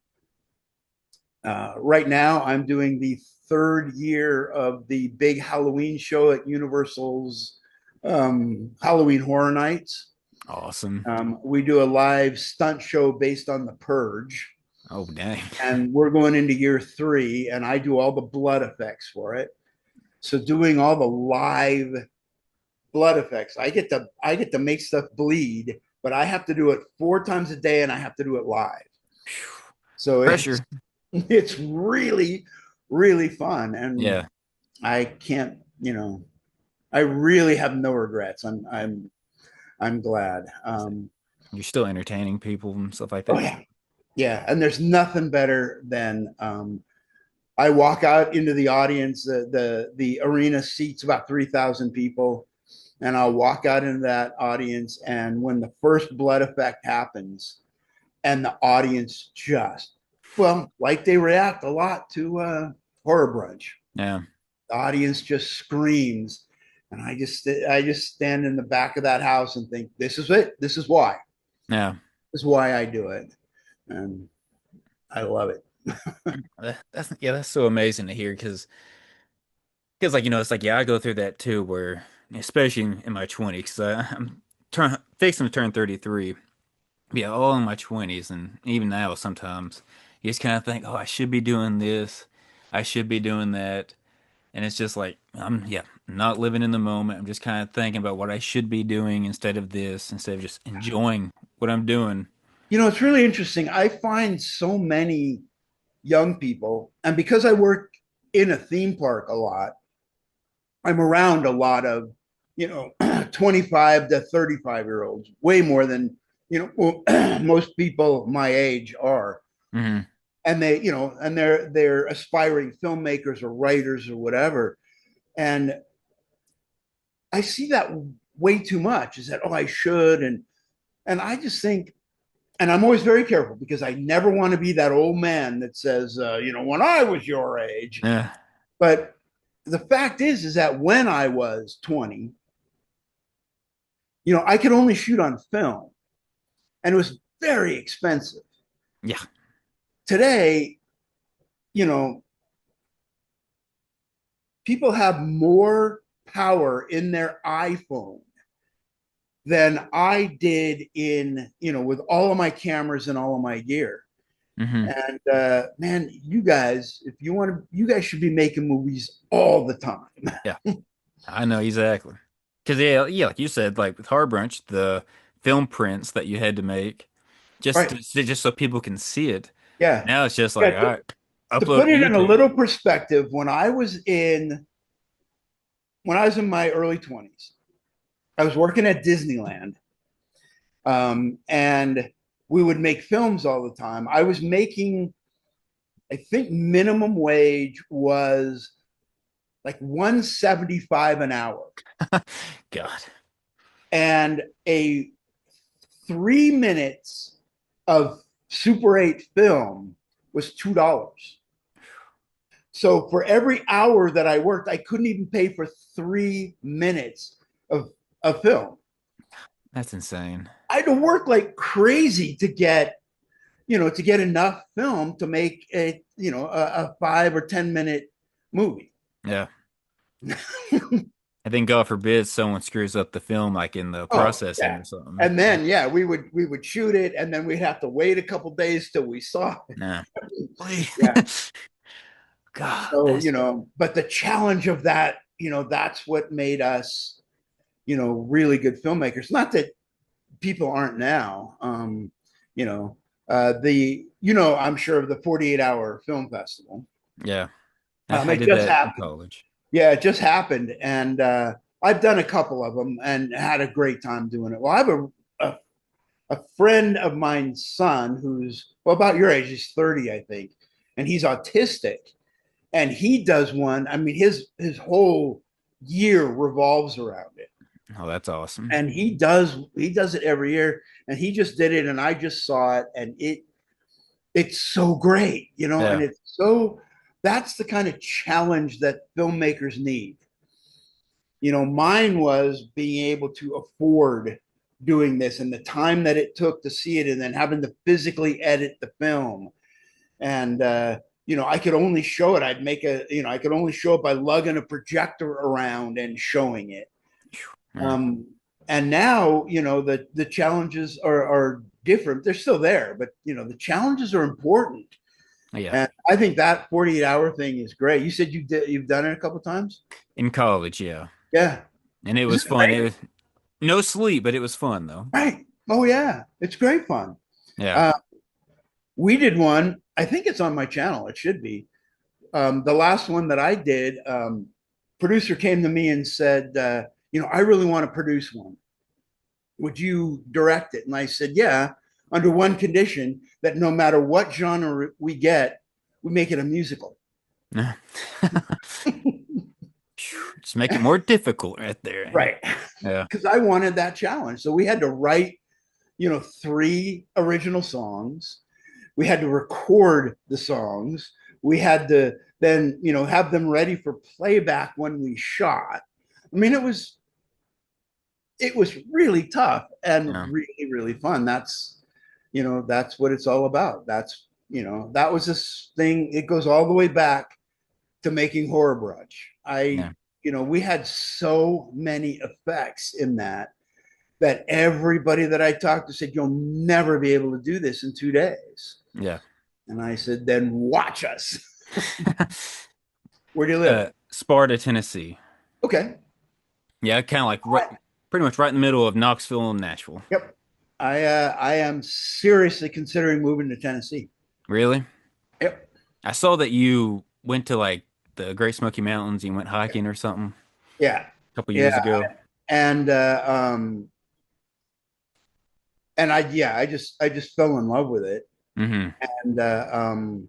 right now, I'm doing the third year of the big Halloween show at Universal's Halloween Horror Nights. awesome. We do a live stunt show based on The Purge, Oh dang. and we're going into year three, and I do all the blood effects for it. So doing all the live blood effects, I get to make stuff bleed, but I have to do it 4 times a day, and I have to do it live. So Pressure. it's really really fun, and Yeah. I can't, I really have no regrets. I'm glad. You're still entertaining people and stuff like Oh that. yeah, yeah. And there's nothing better than I walk out into the audience. The arena seats about 3,000 people, and I'll walk out into that audience, and when the first blood effect happens, and the audience just, well, like they react a lot to Horror Brunch. Yeah. The audience just screams, and I just stand in the back of that house and think, this is it. This is why. Yeah. This is why I do it, and I love it. That's yeah, that's so amazing to hear because like it's like yeah, I go through that too where especially in my 20s because I'm fixing to turn 33. Yeah, all in my 20s and even now sometimes you just kind of think, "Oh, I should be doing this. I should be doing that." And it's just like I'm yeah, not living in the moment. I'm just kind of thinking about what I should be doing instead of this, instead of just enjoying what I'm doing. It's really interesting. I find so many young people, and because I work in a theme park a lot, I'm around a lot of, 25 to 35-year-olds, way more than, most people my age are. Hmm. And they're aspiring filmmakers or writers or whatever. And I see that way too much is that, oh, I should. And I just think, and I'm always very careful because I never want to be that old man that says, when I was your age. Yeah. But the fact is that when I was 20, I could only shoot on film, and it was very expensive. Yeah. Today, you know, people have more power in their iPhone than I did with all of my cameras and all of my gear. Hmm. And man, you guys, if you want to, you guys should be making movies all the time. Yeah. I know exactly. Because yeah, yeah, like you said, like with Horror Brunch, the film prints that you had to make Right. just so people can see it. Yeah. Now it's just Yeah. like, all right, To upload put to it in a YouTube. little perspective, when I was in my early 20s, I was working at Disneyland, and we would make films all the time. I was making, I think, minimum wage was like 175 an hour, God. and a 3 minutes of Super 8 film was $2. So for every hour that I worked, I couldn't even pay for 3 minutes of film. That's insane. I had to work like crazy to get enough film to make a 5 or 10 minute movie. Yeah. And then God forbid someone screws up the film like in the Oh processing yeah. or something. And then yeah, we would shoot it, and then we'd have to wait a couple days till we saw it. Nah. Please. Yeah. God, So, that's but the challenge of that, that's what made us, really good filmmakers. Not that people aren't now. You know, I'm sure of the 48-hour film festival. yeah. I It did just that in happened. college. Yeah, it just happened, and I've done a couple of them and had a great time doing it. Well, I have a, a friend of mine's son who's about your age. He's 30, I think, and he's autistic, and he does one. I mean, his whole year revolves around it, Oh, that's awesome. and he does it every year, and he just did it, and I just saw it, and it's so great, and Yeah. it's so that's the kind of challenge that filmmakers need. Mine was being able to afford doing this and the time that it took to see it, and then having to physically edit the film. And I could only show it. I could only show it by lugging a projector around and showing it. Yeah. Um, and now, the challenges are different. They're still there, but the challenges are important. Yeah. And I think that 48-hour thing is great. You said you've done it a couple of times. In college, yeah. Yeah. And it Is was it fun. It great? was no sleep, but it was fun though. Right. Oh yeah. It's great fun. Yeah. Uh, we did one. I think it's on my channel. It should be. The last one that I did, producer came to me and said, I really want to produce one. Would you direct it? And I said, yeah, under one condition, that no matter what genre we get, we make it a musical. Just make it more difficult right there. Right. Yeah. Because I wanted that challenge. So we had to write, three original songs. We had to record the songs. We had to then, have them ready for playback when we shot. I mean, it was really tough and Yeah. really, really fun. That's what it's all about. That was this thing. It goes all the way back to making Horror Brunch. Yeah. We had so many effects in that everybody that I talked to said, you'll never be able to do this in 2 days. Yeah. And I said, then watch us. Where do you live? Sparta, Tennessee. Okay. Yeah, kind of like right, pretty much right in the middle of Knoxville and Nashville. Yep. I am seriously considering moving to Tennessee. Really? Yep. I saw that you went to like the Great Smoky Mountains. You went hiking or something Yeah. a couple years Yeah. ago. And I just fell in love with it. Hmm. And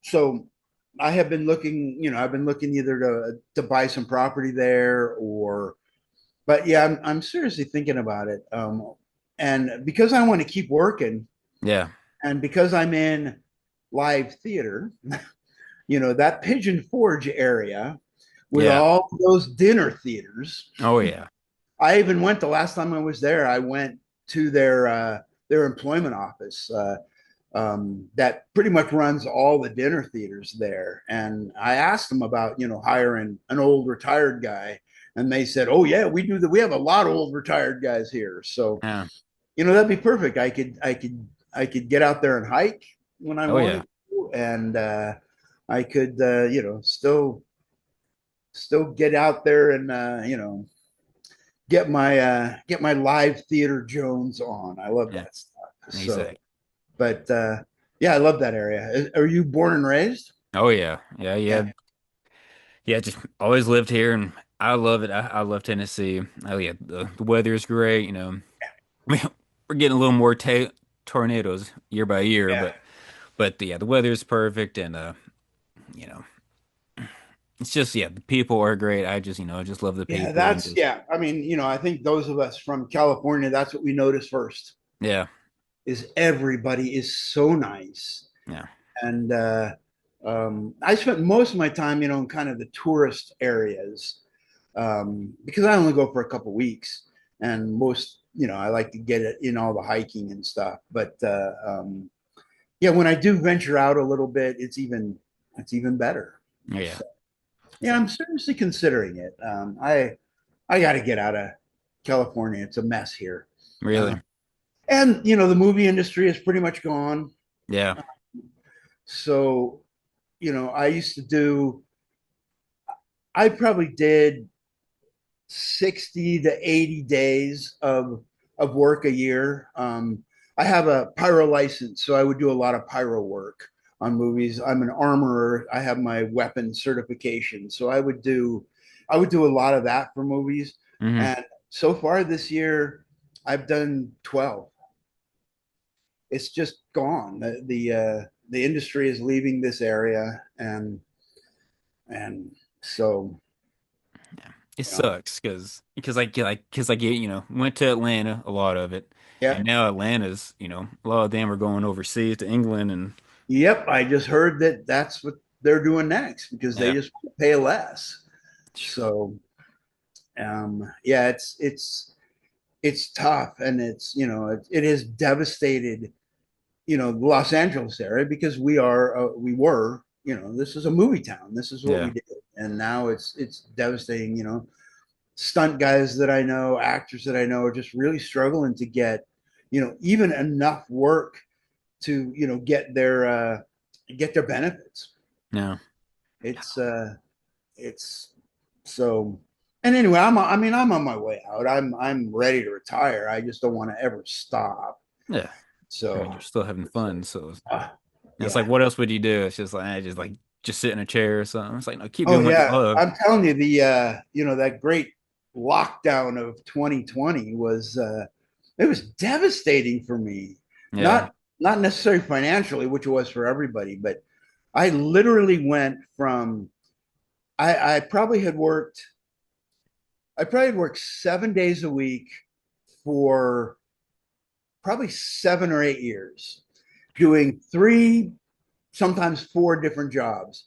so I have been looking, I've been looking either to buy some property there, but yeah, I'm seriously thinking about it. And because I want to keep working, Yeah. and because I'm in live theater, that Pigeon Forge area with Yeah. all those dinner theaters. Oh yeah. I even went the last time I was there. I went to their employment office that pretty much runs all the dinner theaters there, and I asked them about hiring an old retired guy, and they said, "Oh yeah, we do that. We have a lot of old retired guys here." So Yeah. that'd be perfect. I could get out there and hike when I Oh yeah. wanted to, and I could still get out there and get my live theater Jones on. I love Yeah. that stuff. So, Exactly. but yeah, I love that area. Are you born and raised? Oh yeah. Yeah. Yeah, Yeah. Yeah. Just always lived here, and I love it. I love Tennessee. Oh yeah. The weather is great. We're getting a little more ta tornadoes year by year, yeah, but yeah, the weather is perfect, and you know, it's just yeah, the people are great. I just love the yeah. people and That's just yeah. I mean, I think those of us from California, that's what we notice first. yeah, Is everybody is so nice, yeah, and I spent most of my time, in kind of the tourist areas, because I only go for a couple weeks, and I like to get it in all the hiking and stuff. But yeah, when I do venture out a little bit, it's even better. yeah. So, Yeah, I'm seriously considering it. I got to get out of California. It's a mess here. Uh, Really? and the movie industry is pretty much gone. Yeah. So, I used to do, I probably did 60 to 80 days of work a year. I have a pyro license, so I would do a lot of pyro work on movies. I'm an armorer. I have my weapon certification, so I would do a lot of that for movies. Hmm. And so far this year, I've done 12. It's just gone. The industry is leaving this area, and so It you know, sucks because went to Atlanta a lot of it, yeah. and now Atlanta's a lot of them are going overseas to England and Yep, I just heard that that's what they're doing next because they yeah. just pay less. So, yeah, it's tough, and it has devastated the Los Angeles area because we were this is a movie town. This is what we Yeah. did, and now it's devastating. Stunt guys that I know, actors that I know, are just really struggling to get even enough work to get their benefits. No. It's so. And anyway, I'm on my way out. I'm ready to retire. I just don't want to ever stop. Yeah. I So mean, you're still having fun, so uh, it's like, yeah. what else would you do? It's just like, just sit in a chair or something. It's like, no, keep Oh doing what you yeah. love. I'm telling you, that great lockdown of 2020 was it was devastating for me. Yeah. Not necessarily financially, which it was for everybody, but I literally went from I probably had worked 7 days a week for probably 7 or 8 years, doing three, sometimes four different jobs.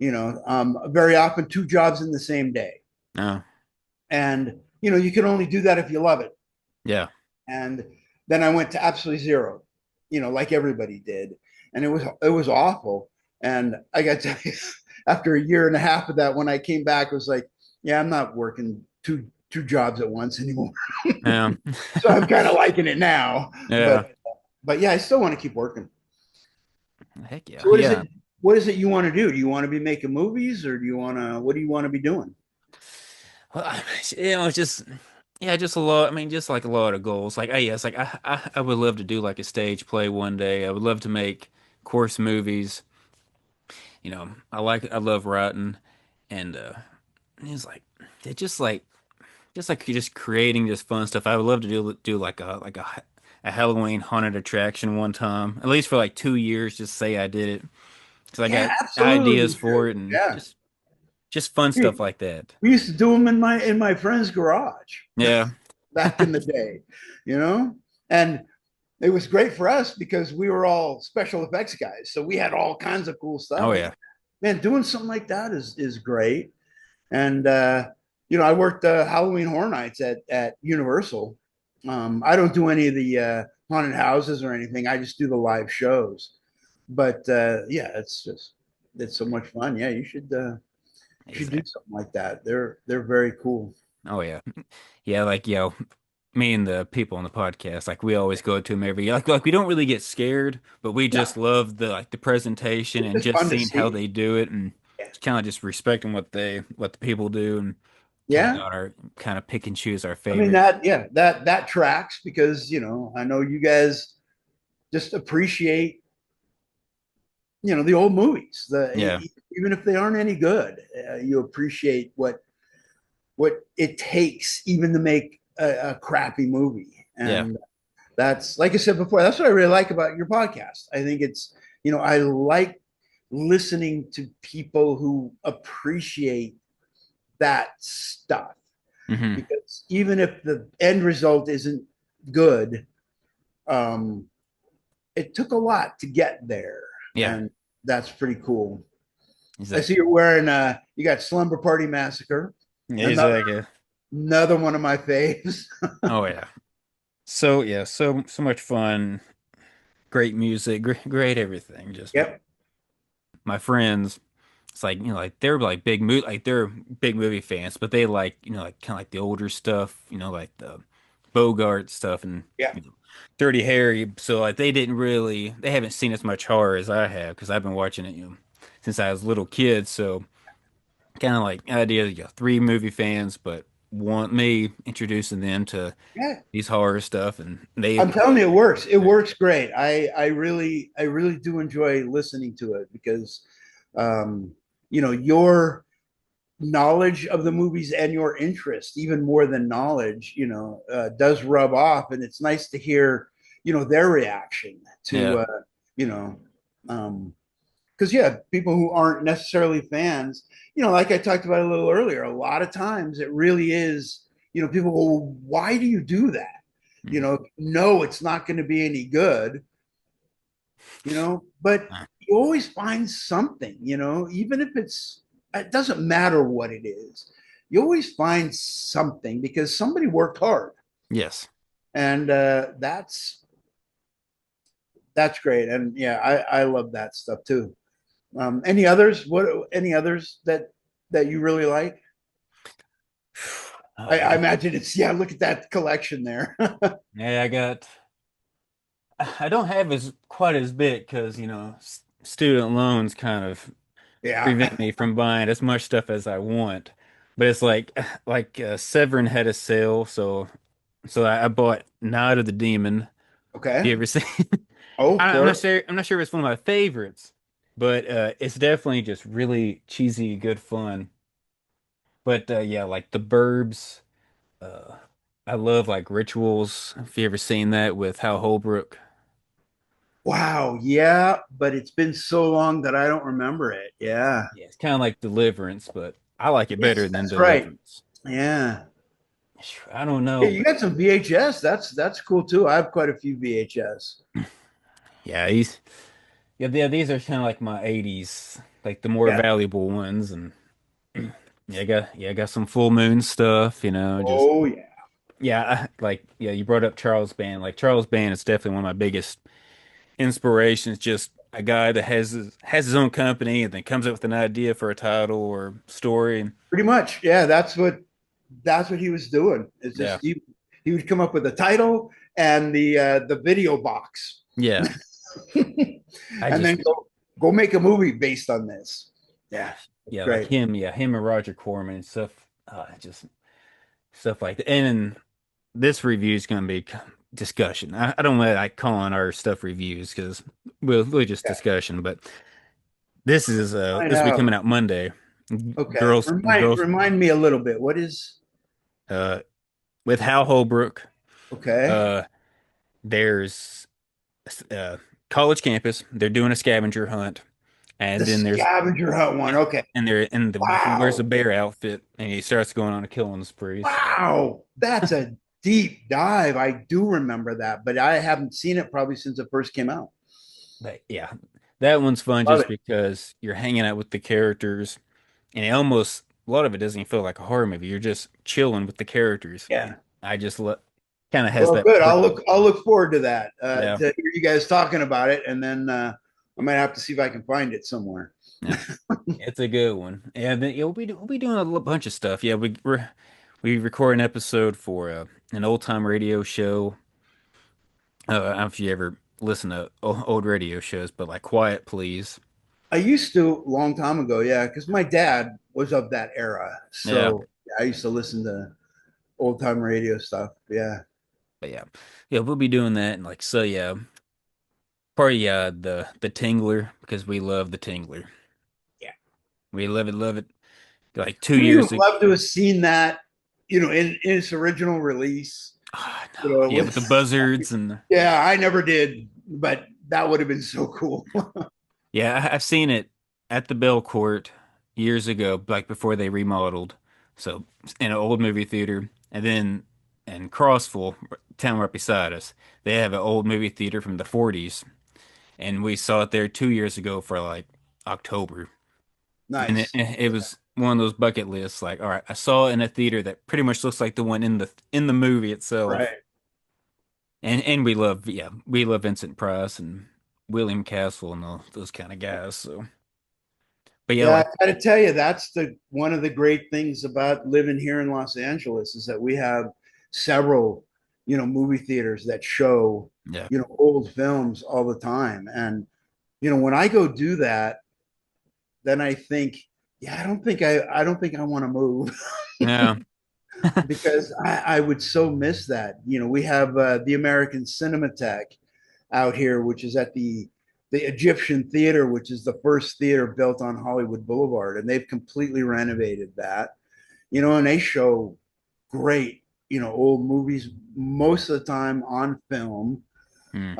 Very often two jobs in the same day, No. and you can only do that if you love it. Yeah. And then I went to absolutely zero, like everybody did, and it was awful. And I got to after a year and a half of that, when I came back, it was like, yeah, I'm not working two jobs at once anymore. Yeah. So I'm kind of liking it now, Yeah. but yeah, I still want to keep working. Heck yeah. So what is Yeah. it? What is it you want to do? Do you want to be making movies, or what do you want to be doing? Well, it's just yeah, just a lot. I mean, just like a lot of goals. Like, yeah, it's like I would love to do like a stage play one day. I would love to make course movies. I love writing, and it's like it just just creating just fun stuff. I would love to do a Halloween haunted attraction one time, at least for like 2 years. Just say I did it because I Yeah, got absolutely. ideas You for should. it and Yeah, just fun stuff we like that. we used to do them in my friend's garage Yeah. back in the day, and it was great for us because we were all special effects guys, so we had all kinds of cool stuff. Oh I was yeah. like, man, doing something like that is great. And I worked Halloween Horror Nights at Universal. I don't do any of the haunted houses or anything. I just do the live shows. But yeah, it's so much fun. Yeah, you should do Exactly. something like that. They're very cool. Oh yeah. Yeah, like me and the people on the podcast, like we always go to them every year. Like we don't really get scared, but we No, just love the presentation it's and just just fun to seeing how see. they do it and Yeah, kind of just respecting what the people do and yeah. kind of pick and choose our I mean favorite. that tracks because I know you guys just appreciate the old movies. Yeah. Even if they aren't any good, you appreciate what it takes even to make a crappy movie. Yeah. And that's, like I said before, that's what I really like about your podcast. I think I like listening to people who appreciate that stuff, Hmm. because even if the end result isn't good, um, it took a lot to get there. Yeah. And that's pretty cool. I see Exactly. you're wearing you got Slumber Party Massacre, another Exactly. another one of my faves. Oh yeah. So yeah, so much fun, great music, great everything. Just Yep. my friends. it's like, like they're like big movie, like they're big movie fans, but they like, like kind of like the older stuff, like the Bogart stuff and Yeah. you know, Dirty Harry. So like they haven't seen as much horror as I have because I've been watching it, since I was a little kid. So kind of like idea, three movie fans, but want me introducing them to Yeah. these horror stuff, and they, I'm telling you, it works. It works great. I really do enjoy listening to it because, um, your knowledge of the movies and your interest, even more than knowledge, does rub off, and it's nice to hear, their reaction yeah, to, you know, because yeah, people who aren't necessarily fans, like I talked about a little earlier, a lot of times it really is, people go, well, why do you do that? mm, No, it's not going to be any good, but you always find something, even if it doesn't matter what it is. You always find something because somebody worked hard, yes. and that's great. And yeah, I love that stuff too. Any others? What? Any others that you really like? I Oh, imagine it's yeah. Look at that collection there. yeah, I don't have as quite as big because, student loans kind of Yeah. prevent me from buying as much stuff as I want. But it's like Severin had a sale, so I bought Night of the Demon. Okay. You ever seen? Oh, of I'm not course. sure. I'm not sure if it's one of my favorites, but it's definitely just really cheesy, good fun. But yeah, like The Burbs. Uh, I love like Rituals. Have you ever seen that with Hal Holbrook? Wow. Yeah, but it's been so long that I don't remember it. Yeah. Yeah, it's kind of like Deliverance, but I like it better Yes, than that's right. Deliverance. Yeah. I don't Yeah, know, you but got some VHS. That's cool too. I have quite a few VHS. yeah, these are kind of like my 80s, like the more Yeah. valuable ones, and I got some Full Moon stuff, just Oh yeah. you brought up Charles Band. Like Charles Band is definitely one of my biggest inspirations. Just a guy that has his own company and then comes up with an idea for a title or story. And Pretty much. Yeah, that's what he was doing. It's yeah, just he would come up with a title and the video box. yeah. I And then just go make a movie based on this. Yeah. That's Yeah, like great. him and Roger Corman and stuff. Just stuff like that. And this review is going to be discussion. I don't like calling our stuff reviews because we'll just Yeah. discussion. But Find this will be out. coming out Monday. Okay. Girls girls Remind me a little bit. What is uh with Hal Holbrook. okay? Uh, there's uh college campus. They're doing a scavenger hunt, The and then there's scavenger hunt one. Okay. he wears a Wow. bear outfit and he starts going on a killing spree. So. Wow. That's a deep dive. I do remember that, but I haven't seen it probably since it first came out. But yeah, that one's fun Love just it. because you're hanging out with the characters, and a lot of it doesn't even feel like a horror movie. You're just chilling with the characters, Yeah. and I just kind of has Well, that. good. I'll look forward to that. Yeah, To hear you guys talking about it, and then I might have to see if I can find it somewhere. yeah, it's a good one. And then we'll be doing bunch of stuff. Yeah, we record an episode for an old time radio show. I don't know if you ever listen to old radio shows, but like Quiet Please. I used to a long time ago, yeah, because my dad was of that era. Yeah, So yeah, I used to listen to old time radio stuff. Yeah. but yeah, we'll be doing that, and like so, yeah. Probably the Tingler because we love the Tingler. Yeah. We love it. Like two I would years have ago. loved to have seen that, in its original release. Oh, no. Yeah, with With the buzzards and yeah, I never did, but that would have been so cool. yeah, I've seen it at the Bell Court years ago, like before they remodeled. So in an old movie theater, and then in Crossville, town right beside us, they have an old movie theater from the 40s, and we saw it there 2 years ago for like October. And Nice. it was one of those bucket lists. Like, all right, I saw it in a theater that pretty much looks like the one in the movie itself. Right. And we love Vincent Price and William Castle and those kind of guys. So But yeah, Yeah, I like got to tell you, that's the one of the great things about living here in Los Angeles is that we have several, movie theaters that show, yeah, old films all the time. And when I go do that, then I think, yeah, I don't think I want to move yeah, because I would so miss that. We have the American Cinematheque out here, which is at the Egyptian Theater, which is the first theater built on Hollywood Boulevard, and they've completely renovated that. And they show great, old movies most of the time on film. mm,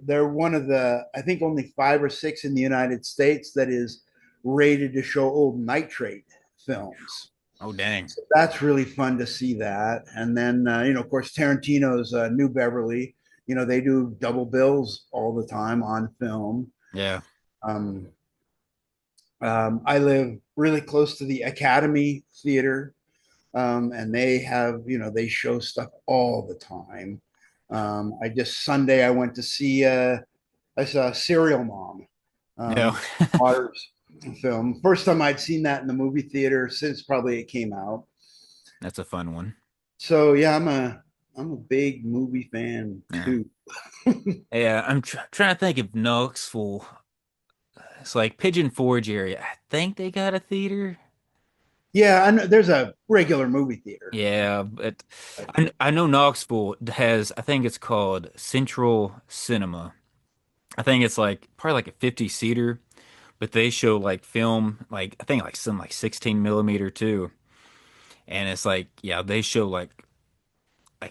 They're one of the, I think, only 5 or 6 in the United States that is rated to show old nitrate films. oh dang, So that's really fun to see that. And then, of course, Tarantino's New Beverly. They do double bills all the time on film. yeah, Um, I live really close to the Academy Theater, and they show stuff all the time. I just Sunday I went to see I saw Serial Mom, yeah, daughter's film. First time I'd seen that in the movie theater since probably it came out. that's a fun one. So yeah, I'm a big movie fan Yeah, too. yeah. I'm trying to think of Knoxville. It's like Pigeon Forge area. I think they got a theater. Yeah, I know there's a regular movie theater. Yeah, but I know Knoxville has, I think it's called Central Cinema. I think it's like probably like a 50 seater, but they show like film, like I think like some like 16 millimeter too. And it's like, yeah, they show like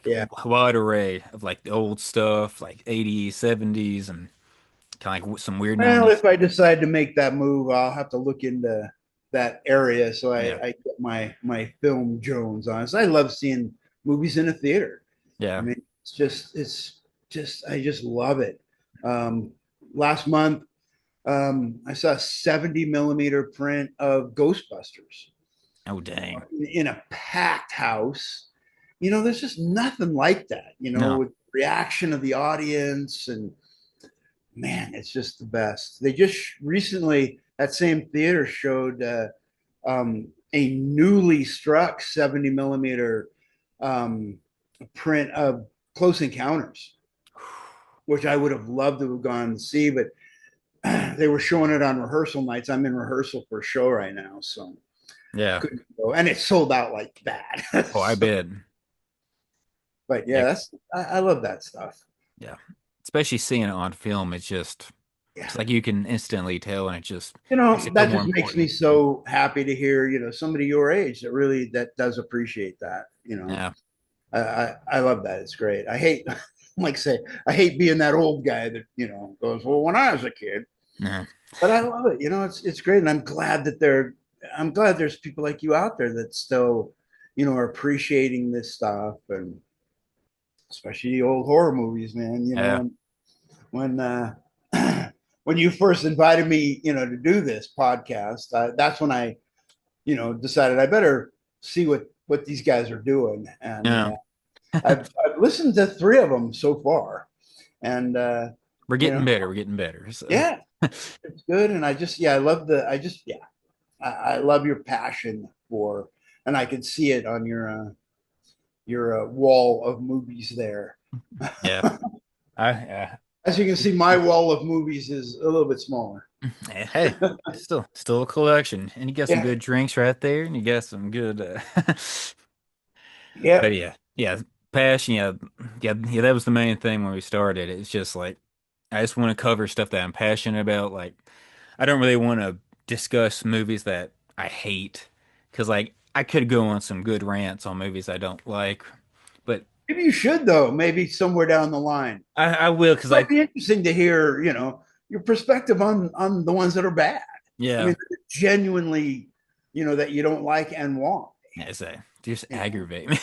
Yeah. a wide array of like the old stuff, like 80s, 70s, and kind of like some weird Well, 90s. if I decide to make that move, I'll have to look into that area so I, Yeah, I get my film Jones on. So I love seeing movies in a theater. I yeah. mean, it's just I just love it. Um, Last month, I saw a 70 millimeter print of Ghostbusters Oh dang. in a packed house. There's just nothing like that. No. With reaction of the audience, and man, it's just the best. They just recently that same theater showed a newly struck 70 millimeter um, print of Close Encounters, which I would have loved to have gone to see, but they were showing it on rehearsal nights. I'm in rehearsal for a show right now, so Yeah. couldn't go, and it sold out like that. Oh, I So, bet. but yeah, Yeah. I love that stuff. Yeah. Especially seeing it on film, Yeah, it's like you can instantly tell and it just makes it feel that more just makes me important. so happy to hear somebody your age that does appreciate that. Yeah. I love that. It's great. I hate, like say, I hate being that old guy that goes, well, when I was a kid, Yeah. but I love it. It's great, and I'm glad there's people like you out there that still, are appreciating this stuff, and especially the old horror movies, man. Yeah. And when when you first invited me, to do this podcast, that's when I, decided I better see what these guys are doing, and Yeah. I've listened to 3 of them so far, and We're you getting know, better. We're getting better. So yeah, it's good, and I love I love your passion for, and I can see it on your wall of movies there. yeah. I As you can see, my wall of movies is a little bit smaller. hey, still a collection. And you got some Yeah, good drinks right there, and you got some good yeah. but yeah. Yeah. Passion, yeah, that was the main thing when we started. It's just like I just want to cover stuff that I'm passionate about. Like I don't really want to discuss movies that I hate because like I could go on some good rants on movies I don't like, but Maybe you should though. Maybe somewhere down the line, I will because might I be interesting to hear. Your perspective on the ones that are bad. I yeah mean, genuinely, that you don't like and want. yeah say just You know, aggravate me.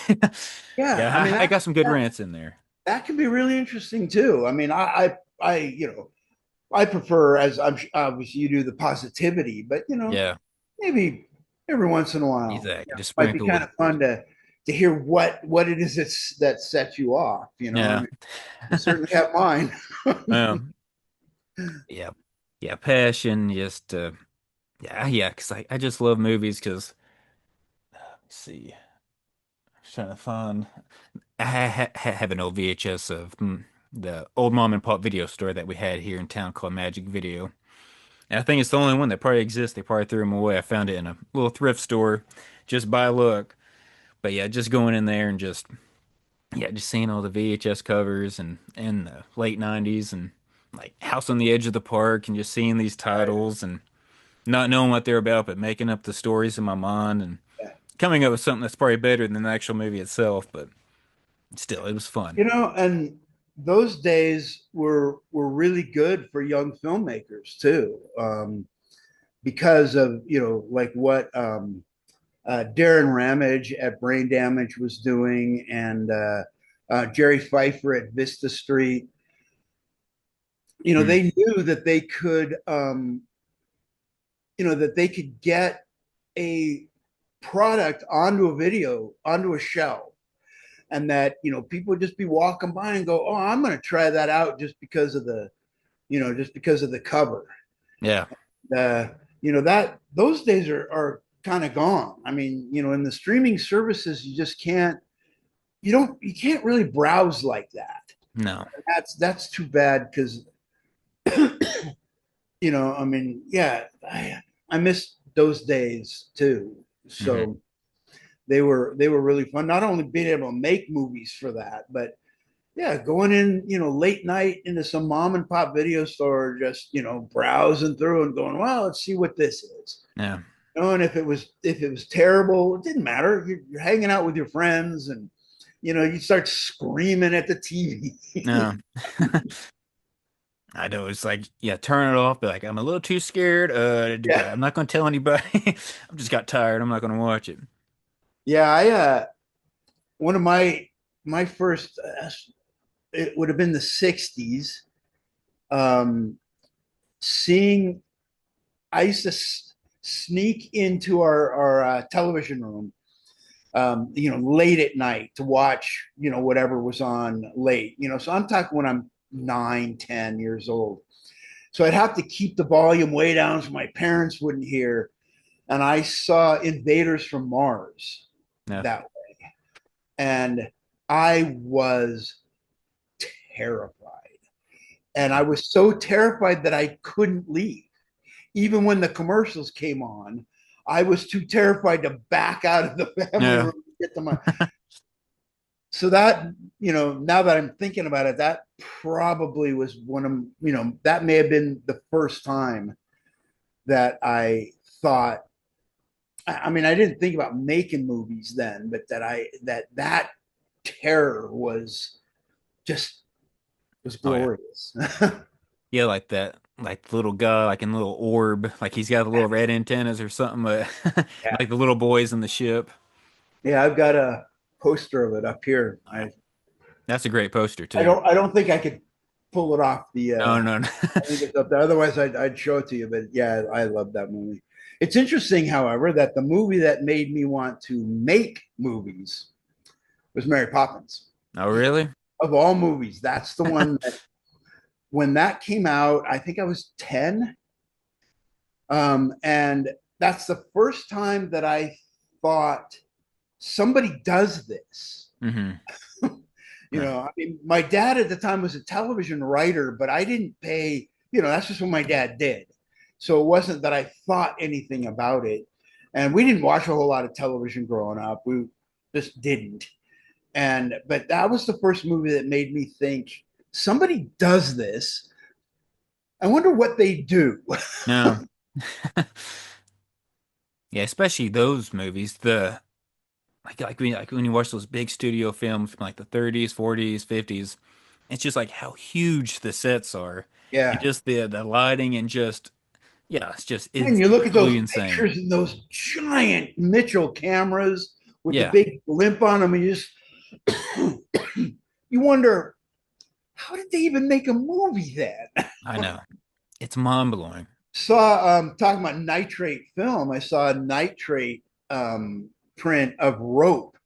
yeah. I Yeah, mean I got some good that rants in there. that can be really interesting too. I mean, I prefer, as I'm obviously you do, the positivity, but Yeah, maybe every once in a while, exactly. Just might be sprinkle kind with of fun to hear what it is that sets you off. I yeah. mean, I certainly have mine. Um, yeah. yeah, passion, just yeah, because I just love movies because see, I was trying to find have an old VHS of the old mom and pop video store that we had here in town called Magic Video. And I think it's the only one that probably exists. They probably threw them away. I found it in a little thrift store just by luck. But yeah, just going in there and just yeah, just seeing all the VHS covers and in the late 90s and like House on the Edge of the Park and just seeing these Right. titles and not knowing what they're about, but making up the stories in my mind and Yeah. coming up with something that's probably better than the actual movie itself. But still, it was fun. And those days were really good for young filmmakers too, because of like what Darren Ramage at Brain Damage was doing, and Jerry Pfeiffer at Vista Street. Mm. They knew that they could, that they could get a product onto a video, onto a shelf, and that people would just be walking by and go, "Oh, I'm going to try that out just because of the cover." Yeah. Uh, that those days are kind of gone. I mean, in the streaming services, you just can't you can't really browse like that. No. That's too bad because I mean, yeah, I miss those days too. Hmm. So they were really fun. Not only being able to make movies for that, but yeah, going in, late night into some mom and pop video store, just browsing through and going, well, let's see what this is. Yeah. And if it was terrible, it didn't matter. You're hanging out with your friends, and you start screaming at the TV. No. I know it's like, yeah, turn it off. Be like, I'm a little too scared. But Yeah, I'm not gonna tell anybody. I'm just got tired. I'm not gonna watch it. yeah. I one of my first, it would have been the '60s. Um, seeing, I used to sneak into our television room, late at night to watch, whatever was on late. So I'm talking when I'm 9, 10 years old. So I'd have to keep the volume way down so my parents wouldn't hear. And I saw Invaders from Mars No. that way. And I was terrified. And I was so terrified that I couldn't leave. Even when the commercials came on, I was too terrified to back out of the family No. room to get to my. So that, now that I'm thinking about it, that probably was one of, that may have been the first time that I thought, I mean, I didn't think about making movies then, but that terror just was Oh yeah. glorious. Yeah, like that, like the little guy, like in a little orb, like he's got the little red antennas or something. Yeah. Like the little boys in the ship. Yeah, I've got a poster of it up here. That's a great poster I too. don't think I could pull it off the. No, no, no. I think it's up there. Otherwise, I'd show it to you. But yeah, I love that movie. It's interesting, however, that the movie that made me want to make movies was Mary Poppins. Oh, really? Of all movies, that's the one that when that came out, I think I was 10. And that's the first time that I thought somebody does this. Hmm. No. I mean, my dad at the time was a television writer, but I didn't pay, that's just what my dad did. So it wasn't that I thought anything about it. And we didn't watch a whole lot of television growing up. We just didn't. But that was the first movie that made me think somebody does this. I wonder what they do. No. Yeah, especially those movies. The like when you watch those big studio films from like the 30s, 40s, 50s, it's just like how huge the sets are. And Yeah. just the lighting and just yeah, And it's you look at those absolutely insane. pictures and those giant Mitchell cameras with the Yeah, big blimp on them, and you wonder how did they even make a movie then? I know. It's mind-blowing. Saw talking about nitrate film. I saw a nitrate print of Rope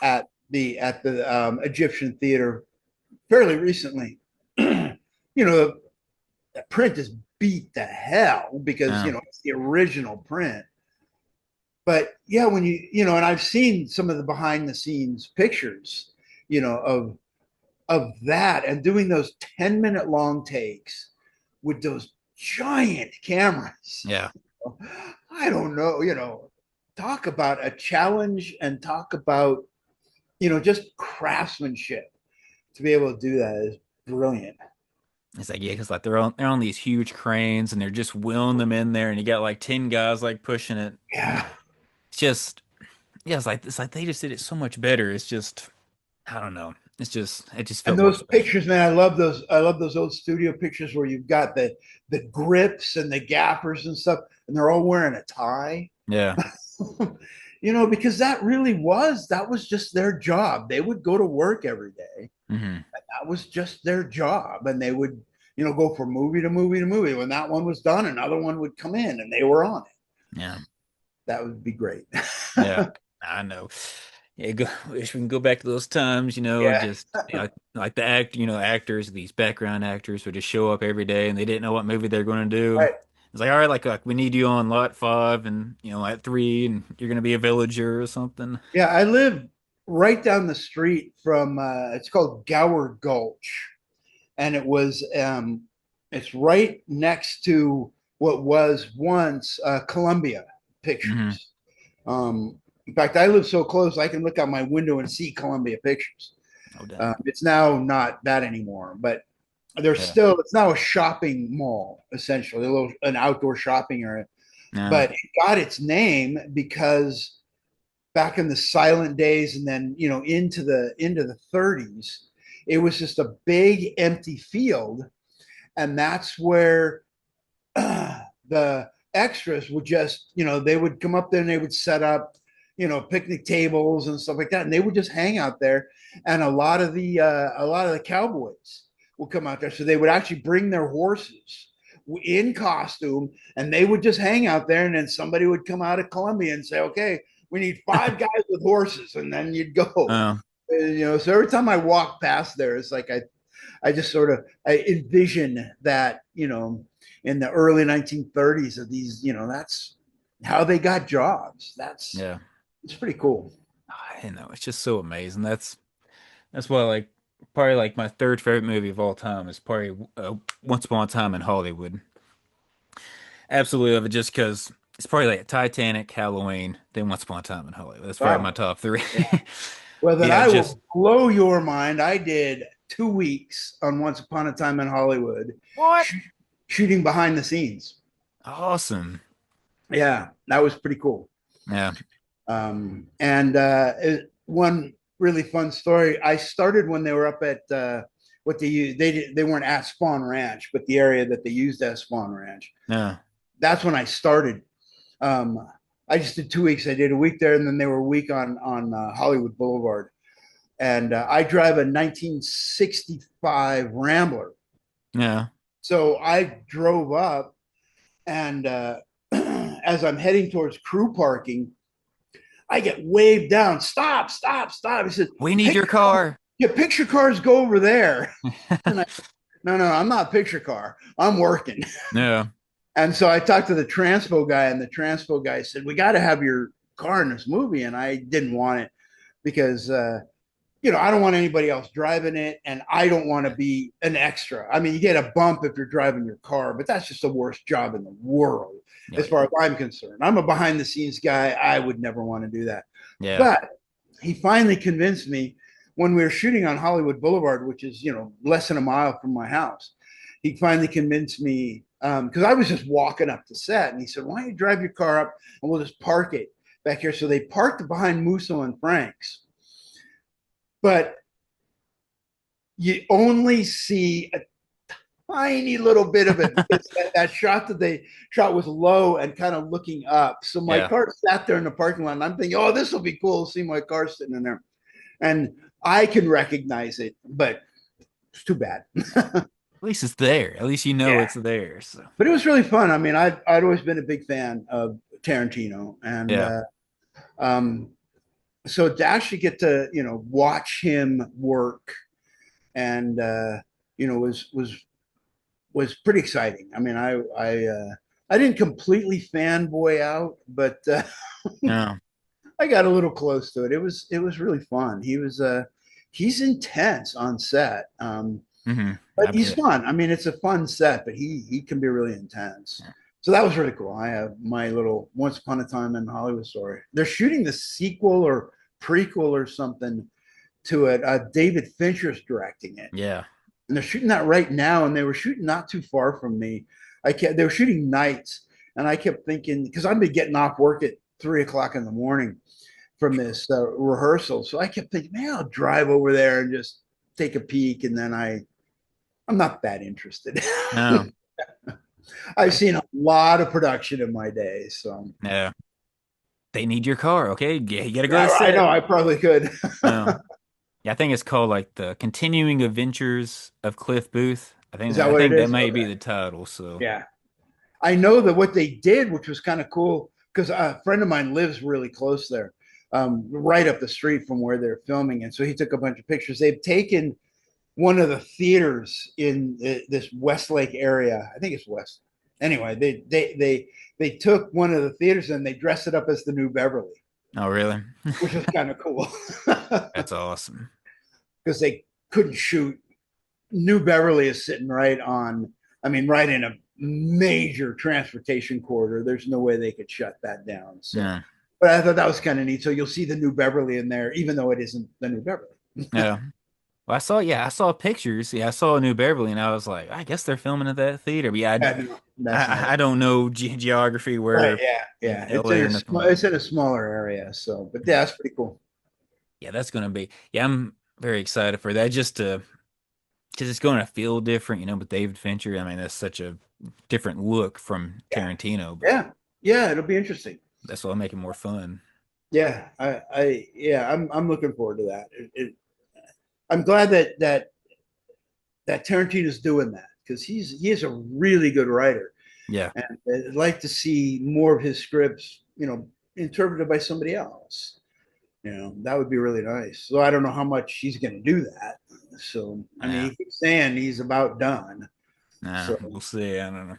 at the Egyptian Theater fairly recently. The print is beat to hell because, Yeah. it's the original print. But yeah, when and I've seen some of the behind the scenes pictures, of that and doing those 10-minute long takes with those giant cameras. Yeah. I don't know, talk about a challenge and talk about, just craftsmanship to be able to do that is brilliant. It's like, yeah, because like they're on these huge cranes and they're just wheeling them in there, and you got like 10 guys like pushing it. Yeah. It's just, yeah, it's like they just did it so much better. It's just, I don't know. It just And felt more those special. pictures, man, I love those. I love those old studio pictures where you've got the grips and the gaffers and stuff, and they're all wearing a tie. Yeah. Because that was just their job. They would go to work every day. Hmm. That was just their job. And they would, go from movie to movie to movie. When that one was done, another one would come in and they were on it. Yeah. That would be great. Yeah. I know. Yeah, wish we can go back to those times, Yeah. just like actors, these background actors would just show up every day and they didn't know what movie they're going to do. Right. It's like, all right, like we need you on lot 5 and at 3 and you're going to be a villager or something. Yeah. I live right down the street from, it's called Gower Gulch. And it's right next to what was once Columbia Hmm. Pictures. In fact, I live so close I can look out my window and see Columbia Pictures. Oh, dang. It's now not that anymore, but Yeah. it's now a shopping mall essentially, an outdoor shopping area. Yeah. But it got its name because back in the silent days, and then into the 30s, it was just a big empty field, and that's where the extras would just, they would come up there and they would set up, picnic tables and stuff like that, and they would just hang out there. And a lot of the cowboys would come out there, so they would actually bring their horses in costume, and they would just hang out there. And then somebody would come out of Columbia and say, "Okay, we need 5 guys with horses," and then you'd go. Uh, So every time I walk past there, it's like I just sort of I envision that, in the early 1930s of these, that's how they got jobs. yeah. It's pretty cool. I know. It's just so amazing. That's why like probably like my third favorite movie of all time is probably Once Upon a Time in Hollywood. Absolutely love it just because it's probably like Titanic, Halloween, then Once Upon a Time in Hollywood. That's probably my Wow. top three. Yeah. Well, then Yeah, I just will blow your mind. I did 2 weeks on Once Upon a Time in Hollywood, what? sh- shooting behind the scenes. Awesome. Yeah, that was pretty cool. Yeah. And one really fun story. I started when they were up at what they used. They weren't at Spawn Ranch, but the area that they used as Spawn Ranch. Yeah. That's when I started. Um, I just did 2 weeks. I did a week there, and then they were a week on Hollywood Boulevard. And I drive a 1965 Rambler, Yeah. so I drove up, and as I'm heading towards crew parking, I get waved down. Stop! Stop! Stop! He said, We need your "Picture car. yeah, picture cars go over there." And no, no, I'm not a picture car. I'm working. Yeah. And so I talked to the transpo guy, and the transpo guy said, "We got to have your car in this movie." And I didn't want it because, I don't want anybody else driving it, and I don't want to be an extra. I mean, you get a bump if you're driving your car, but that's just the worst job in the world, Oh, as yeah. far as I'm concerned. I'm a behind the scenes guy. I would never want to do that. Yeah. But he finally convinced me when we were shooting on Hollywood Boulevard, which is, less than a mile from my house. He finally convinced me because I was just walking up to set, and he said, "Why don't you drive your car up and we'll just park it back here?" So they parked behind Musso and Frank's, but you only see a tiny little bit of it because that shot that they shot was low and kind of looking up. So my Yeah. car sat there in the parking lot, and I'm thinking, "Oh, this will be cool to see my car sitting in there." And I can recognize it, but it's too bad. At least it's there. At least you know Yeah. it's there. So But it was really fun. I mean, I'd always been a big fan of Tarantino, and yeah. um, so to actually get to watch him work, and was was pretty exciting. I mean, I didn't completely fanboy out, but Yeah. I got a little close to it. It was really fun. He's intense on set, but I he's bet. fun. I mean, it's a fun set, but he can be really intense. Yeah. So that was really cool. I have my little Once Upon a Time in Hollywood story. They're shooting the sequel or prequel or something to it. David Fincher's directing it, Yeah. and they're shooting that right now. And they were shooting not too far from me. They were shooting nights, and I kept thinking because I've been getting off work at 3 o'clock in the morning from this rehearsal, so I kept thinking, man, I'll drive over there and just take a peek, and then I'm not that interested. No. I've seen a lot of production in my day, so Yeah. They need your car, okay? Yeah, you gotta go to yeah, I set. know I probably could. No. Yeah, I think it's called like the Continuing Adventures of Cliff Booth. Is that I what it think that is? may be Okay, the title. So yeah. I know that what they did, which was kind of cool, because a friend of mine lives really close there, right up the street from where they're filming, and so he took a bunch of pictures. They've taken one of the theaters in this Westlake area. I think it's West. Anyway, they took one of the theaters and they dressed it up as the New Beverly, oh really? which was kind of cool That's awesome. because they couldn't shoot. New Beverly is sitting right on, I mean, right in a major transportation corridor. There's no way they could shut that down. So, Yeah. but I thought that was kind of neat. So you'll see the New Beverly in there, even though it isn't the New Beverly. Yeah. Well, I saw pictures. Yeah, I saw New Beverly and I was like, I guess they're filming at that theater. But yeah, Yeah, no, that's not it. I don't know geography Right. where Yeah. in Yeah. LA or nothing like It's that. in a smaller area. So, but yeah, that's pretty cool. Yeah, that's gonna be, yeah, I'm very excited for that just to because it's going to feel different, with David Fincher. I mean, that's such a different look from Yeah. Tarantino, but Yeah. Yeah. It'll be interesting. that's what'll make it more fun. Yeah. yeah, I'm looking forward to that. I'm glad that Tarantino's doing that because he is a really good writer, Yeah. and I'd like to see more of his scripts, interpreted by somebody else. That would be really nice. So I don't know how much he's going to do that. So I mean, Yeah. he keeps saying he's about done. Nah, So we'll see. I don't know.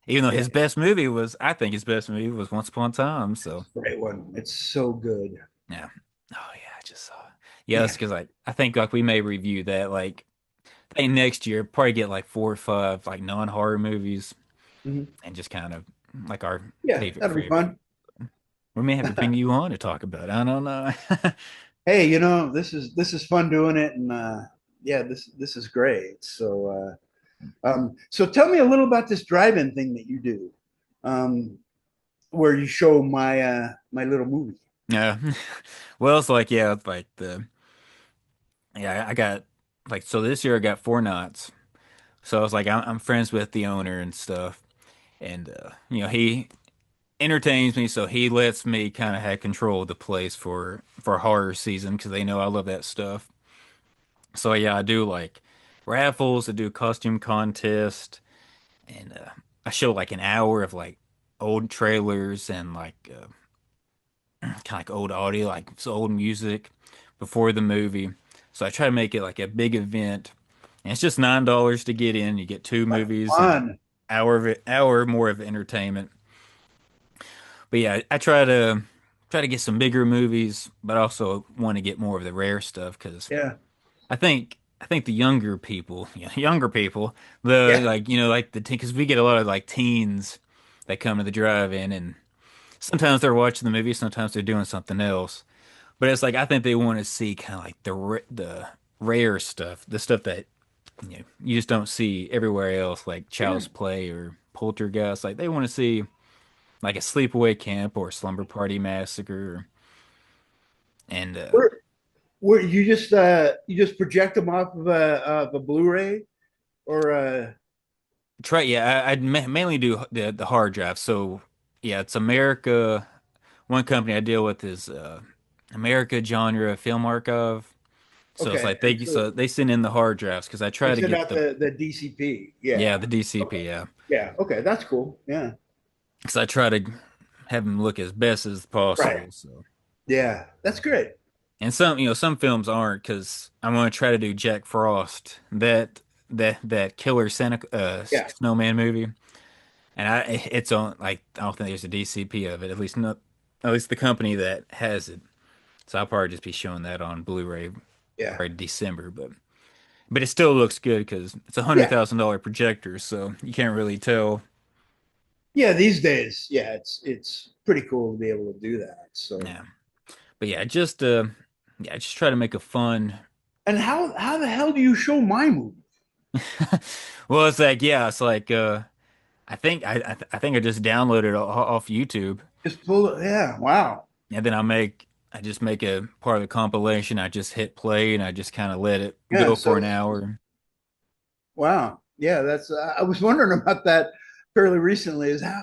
Even though yeah, I think his best movie was Once Upon a Time. So great one. It's so good. yeah. Oh yeah, I just saw it. Yeah, that's Yeah. because like I think like we may review that like I think next year probably get like 4 or 5 like non-horror movies Mhm. and just kind of like our Yeah, that'll be favorite. fun. We may have to bring you on to talk about it. I don't know. Hey, this is fun doing it, and yeah, this is great. So so tell me a little about this drive-in thing that you do, where you show my little movie. Yeah. Well, it's like yeah, it's like the yeah, I got like so this year I got 4 knots. So I was like I'm friends with the owner and stuff. And he entertains me, so he lets me kind of have control of the place for horror season because they know I love that stuff. So yeah, I do like raffles, I do costume contest, and I show like an hour of like old trailers and like kind of like old audio, like so old music before the movie. So I try to make it like a big event, and it's just $9 to get in. You get two movies and Fun. hour more of entertainment. But yeah, I try to get some bigger movies, but also want to get more of the rare stuff because Yeah. I think the younger people, younger people, the Yeah. like like the because we get a lot of like teens that come to the drive-in and sometimes they're watching the movie, sometimes they're doing something else. But it's like I think they want to see kind of like the rare stuff, the stuff that you just don't see everywhere else, like Yeah. Child's Play or Poltergeist. Like they want to see like a sleepaway camp or slumber party massacre and Where where you just project them off of a Blu-ray or try yeah I mainly do the hard drive. So yeah, it's America. One company I deal with is America Genre Film Archive. So it's okay, like and they send in the hard drives because I they try to send get out the DCP. yeah, Yeah. the DCP, Okay. yeah, Yeah. Okay, that's cool. Yeah. because I try to have them look as best as Right. possible. So Yeah, that's great. and some some films aren't because I want to try to do Jack Frost. that killer Santa Yeah, snowman movie, and it's on like I don't think there's a DCP of it. At least the company that has it. So I'll probably just be showing that on Blu-ray yeah, probably December, but it still looks good because it's a hundred yeah, thousand dollar projector, so you can't really tell. yeah. These days, yeah, it's pretty cool to be able to do that. So, Yeah, but yeah, just try to make a fun. and how the hell do you show my movie? Well, it's like I think I just downloaded it off YouTube, Just pull it. Yeah, wow. and then I just make a part of the compilation. I just hit play and I just kind of let it Yeah, go for so an hour. wow. Yeah, that's. I was wondering about that fairly recently. Is how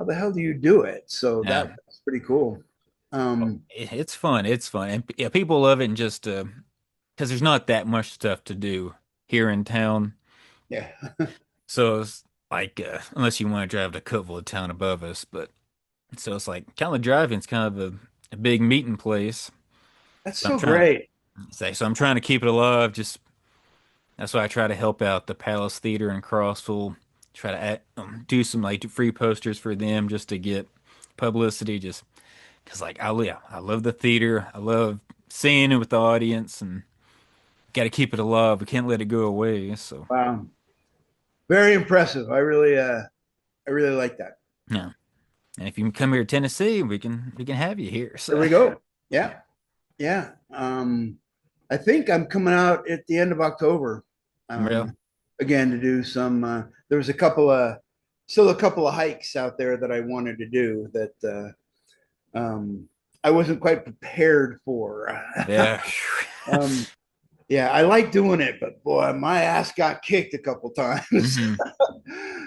the hell do you do it? So Yeah, that's pretty cool. Um, it's fun. It's fun, and yeah, people love it. And just because there's not that much stuff to do here in town, yeah, so it's like unless you want to drive to Cookeville, the town above us, but so it's like kind of driving's kind of a big meeting place. that's So I'm so trying great. so I'm trying to keep it alive. Just that's why I try to help out the Palace Theater in Crossville. Try to do some like free posters for them just to get publicity. Just because like yeah, I love the theater. I love seeing it with the audience, and got to keep it alive. We can't let it go away. So Wow, very impressive. I really like that. yeah, and if you can come here to Tennessee, we can have you here. There So we go. Yeah, yeah. I think I'm coming out at the end of October. real, Again to do some. There was a couple of still a couple of hikes out there that I wanted to do that I wasn't quite prepared for. yeah. um, yeah, I like doing it, but boy, my ass got kicked a couple times. hmm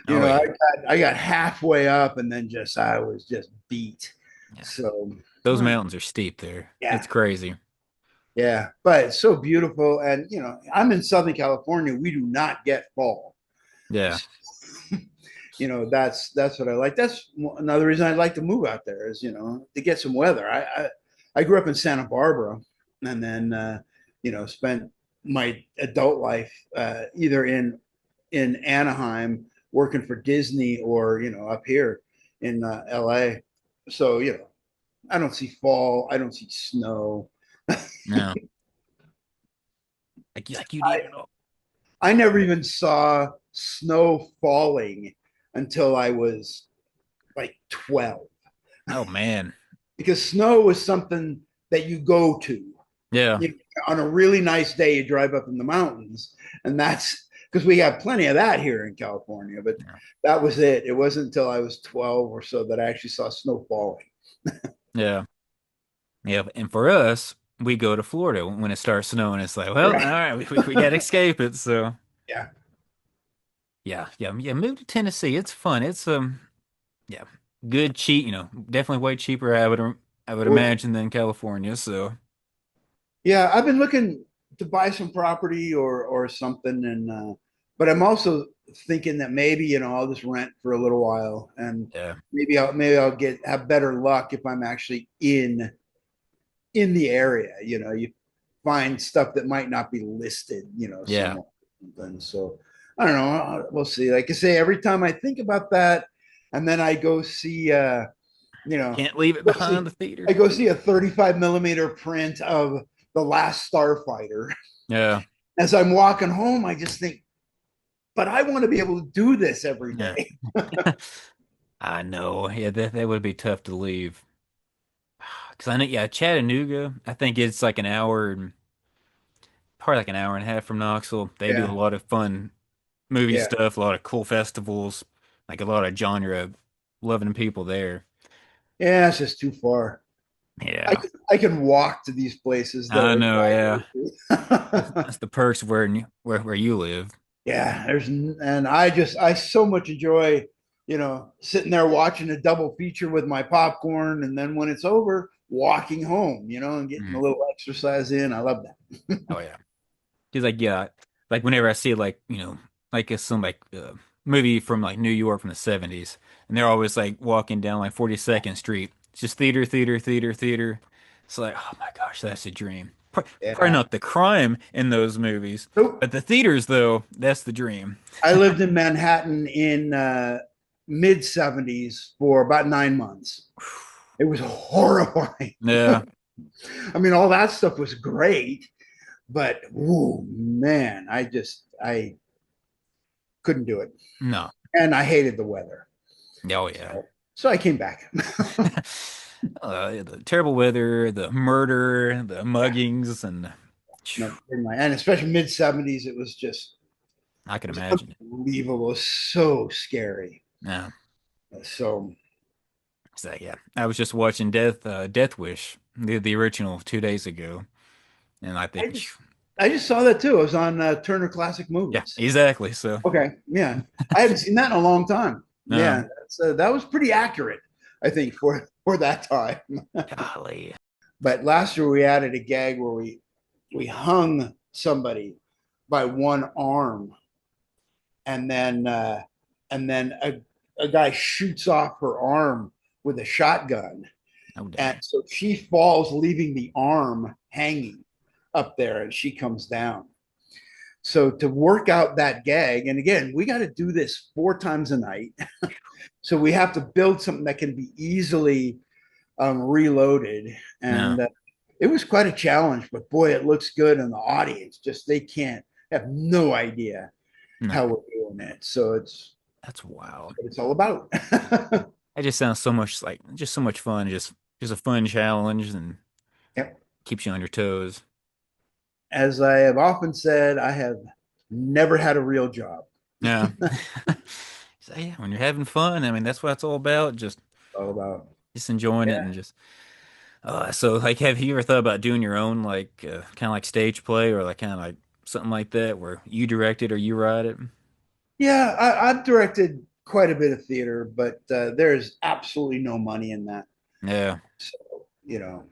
You Oh know, yeah, I got halfway up and then just I was just beat. yeah. So Those uh, mountains are steep there. It's yeah, crazy. yeah, but it's so beautiful. And you know, I'm in Southern California. We do not get fall. Yeah, You know, that's what I like. That's another reason I'd like to move out there is you know to get some weather. I grew up in Santa Barbara, and then you know spent my adult life either in Anaheim working for Disney or you know up here in LA. So you know I don't see fall. I don't see snow. no, like you I didn't know. I never even saw snow falling until I was like 12 Oh man, because snow was something that you go to. yeah, You, on a really nice day, you drive up in the mountains, and that's because we have plenty of that here in California. But yeah, that was it. It wasn't until I was 12 or so that I actually saw snow falling. yeah. Yeah, and for us, we go to Florida when it starts snowing. It's like, well, all Right. right, we got to escape it. So Yeah. yeah. Move to Tennessee. It's fun. It's yeah, good cheap. You know, definitely way cheaper. I would Oh, yeah. imagine than California. So Yeah. I've been looking to buy some property or something, and but I'm also thinking that maybe you know I'll just rent for a little while, and yeah, maybe I'll get have better luck if I'm actually in the area. You know, you find stuff that might not be listed, you know, yeah. somewhere. And so I don't know. We'll see. Like I say, every time I think about that, and then I go see, you know, Can't leave it go behind see, the I theater. go see a 35 millimeter print of The Last Starfighter. Yeah, As I'm walking home, I just think, but I want to be able to do this every yeah. day. I know. Yeah, that would be tough to leave. Because I know, yeah, Chattanooga. I think it's like an hour, probably like an hour and a half from Knoxville. They do a Yeah. lot of fun movie Yeah. stuff, a lot of cool festivals, like a lot of genre loving people there. Yeah. It's just too far. Yeah, I can walk to these places that I are know. Yeah, that that's the perks where you live. yeah, and I so much enjoy, you know, sitting there watching a double feature with my popcorn, and then when it's over, walking home, you know, and getting a Mhm. little exercise in. I love that. Oh yeah, because like yeah, like whenever I see like like some like movie from like New York from the '70s, and they're always like walking down like 42nd Street. It's just theater, theater, theater, theater. It's like oh my gosh, that's a dream. Probably Yeah. not the crime in those movies, Nope. but the theaters, though, that's the dream. I lived in Manhattan in mid 70s for about 9 months. It was horrifying. Yeah, I mean, all that stuff was great, but whoo, man, I couldn't do it, no, and I hated the weather. oh yeah. So I came back. The terrible weather, the murder, the Yeah, muggings, and no, and especially mid 70s, it was just I can it was imagine it. unbelievable. It was so scary. Yeah. So So yeah, I was just watching Death Wish, the original 2 days ago, and I I think, just I just saw that too. It was on Turner Classic yeah, Movies. exactly. So, Okay, yeah, I haven't seen that in a long time. no, Yeah, that was pretty accurate, I think, for that time. golly, But last year we added a gag where we hung somebody by one arm, and then a guy shoots off her arm with a shotgun, oh and dang, so she falls, leaving the arm hanging up there, and she comes down. So to work out that gag, and again, we got to do this 4 times a night. So we have to build something that can be easily reloaded, no, and it was quite a challenge. But boy, it looks good, and the audience just they can't have no idea no, how we're doing it. So that's wild. it's all about. It just sounds so much like just so much fun, just a fun challenge and Yep. keeps you on your toes. As I have often said, I have never had a real job. Yeah. So yeah, when you're having fun, I mean that's what it's all about. All about. Just enjoying it Yeah. and just so like have you ever thought about doing your own like kind of like stage play or like kind of like something like that where you direct it or you write it? Yeah, I've directed quite a bit of theater, but there's absolutely no money in that. Yeah. So, you know,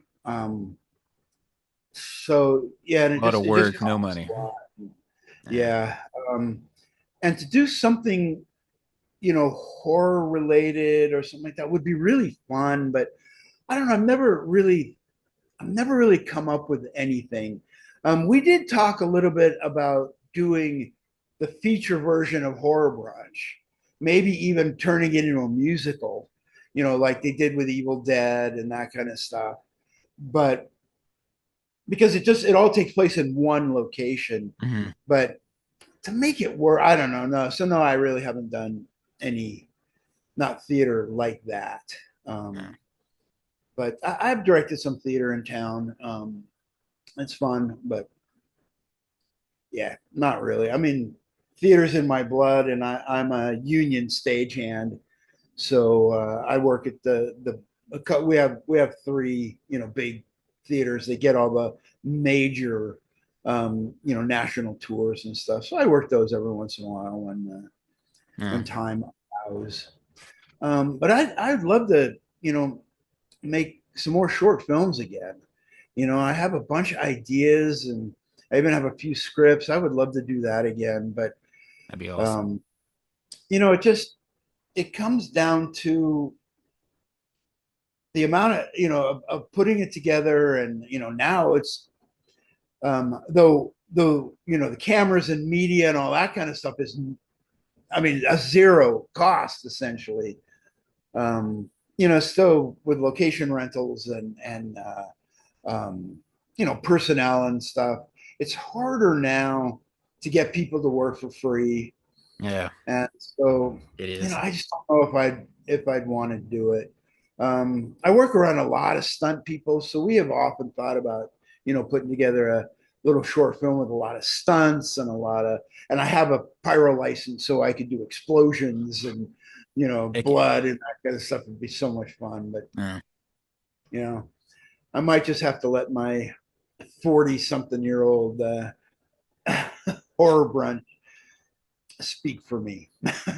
so yeah, and A lot of it just work, no costs money. a lot. Yeah. Yeah. Um, and to do something, horror related or something like that would be really fun, but I don't know, I've never really come up with anything. We did talk a little bit about doing the feature version of Horror Brunch, maybe even turning it into a musical, like they did with Evil Dead and that kind of stuff. But because it all takes place in one location, Hmm. but to make it work, I don't know. No, so no, I really haven't done any not theater like that. Yeah. Um, but I've directed some theater in town. It's fun, but yeah, not really. I mean, theater's in my blood, and I'm a union stagehand, so I work at we have three big theaters. They get all the major national tours and stuff. So I work those every once in a while when Yeah. time allows. But I'd love to make some more short films again. I have a bunch of ideas, and I even have a few scripts. I would love to do that again, but That'd be awesome. um, it comes down to the amount of putting it together, and now it's though the cameras and media and all that kind of stuff is, I mean, a zero cost essentially. Still with location rentals and personnel and stuff, it's harder now to get people to work for free. Yeah, And so, it is. I just don't know if I'd want to do it. I work around a lot of stunt people, so we have often thought about, putting together a little short film with a lot of stunts and I have a pyro license, so I could do explosions and, Heck yeah. blood and that kind of stuff would be so much fun. But, Yeah. you know, I might just have to let my 40 something year old horror brunch speak for me.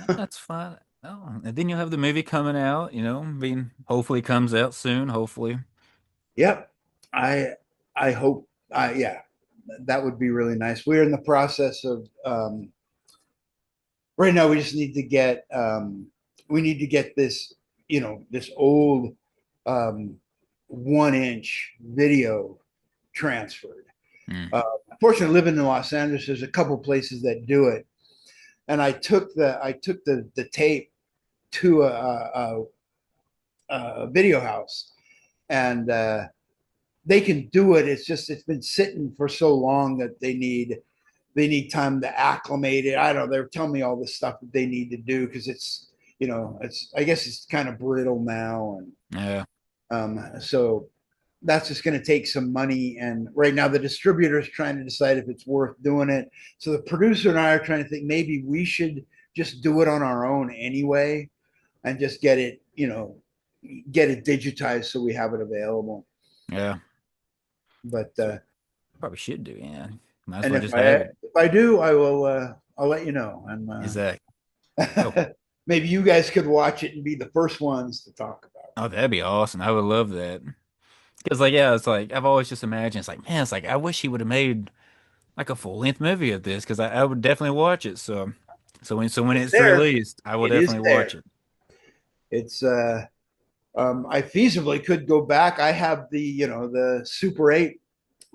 That's fine. Oh, and then you'll have the movie coming out, being hopefully comes out soon, hopefully. Yep. I I hope yeah, that would be really nice. We're in the process of right now we just need to get this, this old 1-inch video transferred. Mm. Fortunately, living in Los Angeles, there's a couple places that do it, and I took the tape to a video house, and they can do it. It's just it's been sitting for so long that they need time to acclimate it. I don't know. They're telling me all the stuff that they need to do because it's I guess it's kind of brittle now, and Yeah. so that's just going to take some money. And right now, the distributor is trying to decide if it's worth doing it. So the producer and I are trying to think maybe we should just do it on our own anyway, and just get it digitized so we have it available. Yeah. But Probably should do. Yeah. Might as and well if just I have it. if I do, I will. I'll let you know. And Exactly. Oh, maybe you guys could watch it and be the first ones to talk about oh, that'd be awesome. I would love that. Because like, yeah, it's like I've always just imagined. It's like, man, it's like I wish he would have made like a full length movie of this because I would definitely watch it. So when it. It's it's there. released, I will It is definitely watch there. it. It's I feasibly could go back. I have the Super 8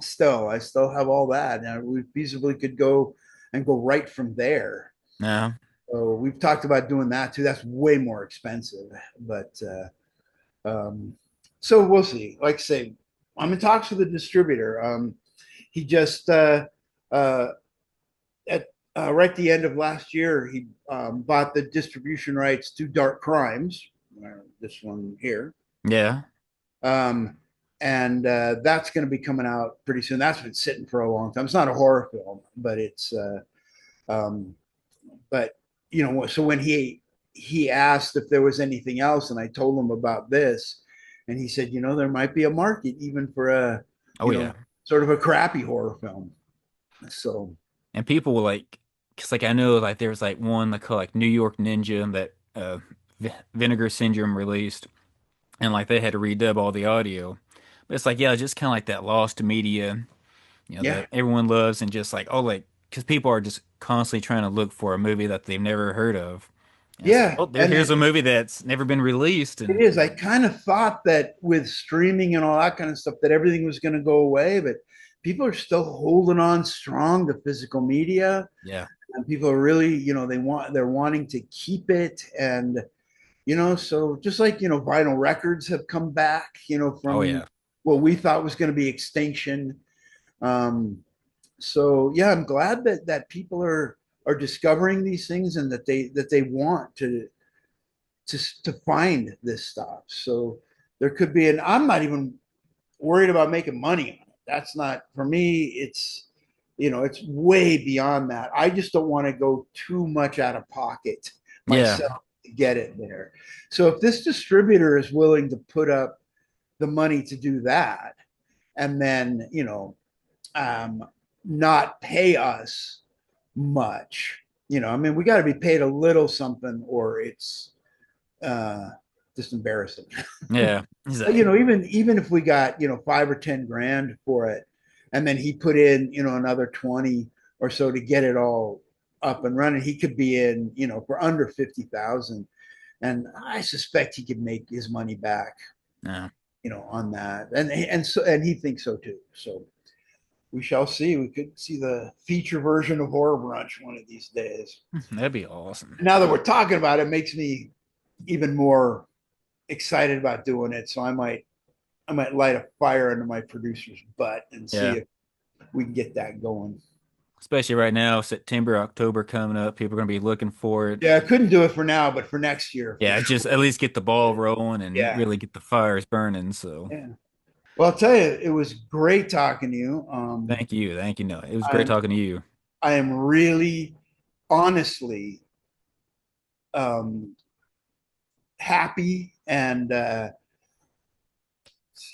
still. I still have all that. And we feasibly could go right from there. No. So we've talked about doing that too. That's way more expensive, but so we'll see. Like I say, I'm in talks with the distributor. He just uh, at right at the end of last year, he bought the distribution rights to Dark Crimes, this one here, Yeah. um, and that's going to be coming out pretty soon. That's been sitting for a long time. It's not a horror film, but it's um, but so when he asked if there was anything else, and I told him about this, and he said, there might be a market even for a Oh you yeah. know sort of a crappy horror film. So And people will like, cause like I know like there was like one like called like New York Ninja that Vinegar Syndrome released, and like they had to redub all the audio. But it's like yeah, just kind of like that lost media, yeah, that everyone loves, and just like oh like because people are just constantly trying to look for a movie that they've never heard of. And it's like yeah, oh here's and a movie that's never been released, it and is. I kind of thought that with streaming and all that kind of stuff, that everything was going to go away, but people are still holding on strong to physical media, yeah, and people are really, they're wanting to keep it, and so just like vinyl records have come back, oh from yeah, what we thought was going to be extinction. Um, so yeah, I'm glad that people are discovering these things and that they want to find this stuff. So there could be, and I'm not even worried about making money on it. That's not for me. It's way beyond that. I just don't want to go too much out of pocket yeah, myself to get it there. So if this distributor is willing to put up the money to do that, and then um, not pay us much, I mean, we got to be paid a little something, or it's uh, just embarrassing. yeah, But exactly. even if we got 5 or 10 grand for it, and then he put in another 20 or so to get it all up and running, he could be in for under 50,000, and I suspect he could make his money back Yeah, on that, and he thinks so too. So we shall see. We could see the feature version of Horror Brunch one of these days. that'd be awesome. Now that we're talking about it, makes me even more excited about doing it. So I might light a fire under my producer's butt and see Yeah. if we can get that going. Especially right now, September, October coming up, people are gonna be looking for it. Yeah, I couldn't do it for now, but for next year, for Yeah, sure. just at least get the ball rolling and Yeah, really get the fires burning. So yeah. Well, I'll tell you, it was great talking to you. thank you. Thank you. No, it was great I'm talking to you. I am really, honestly, um, happy, and it's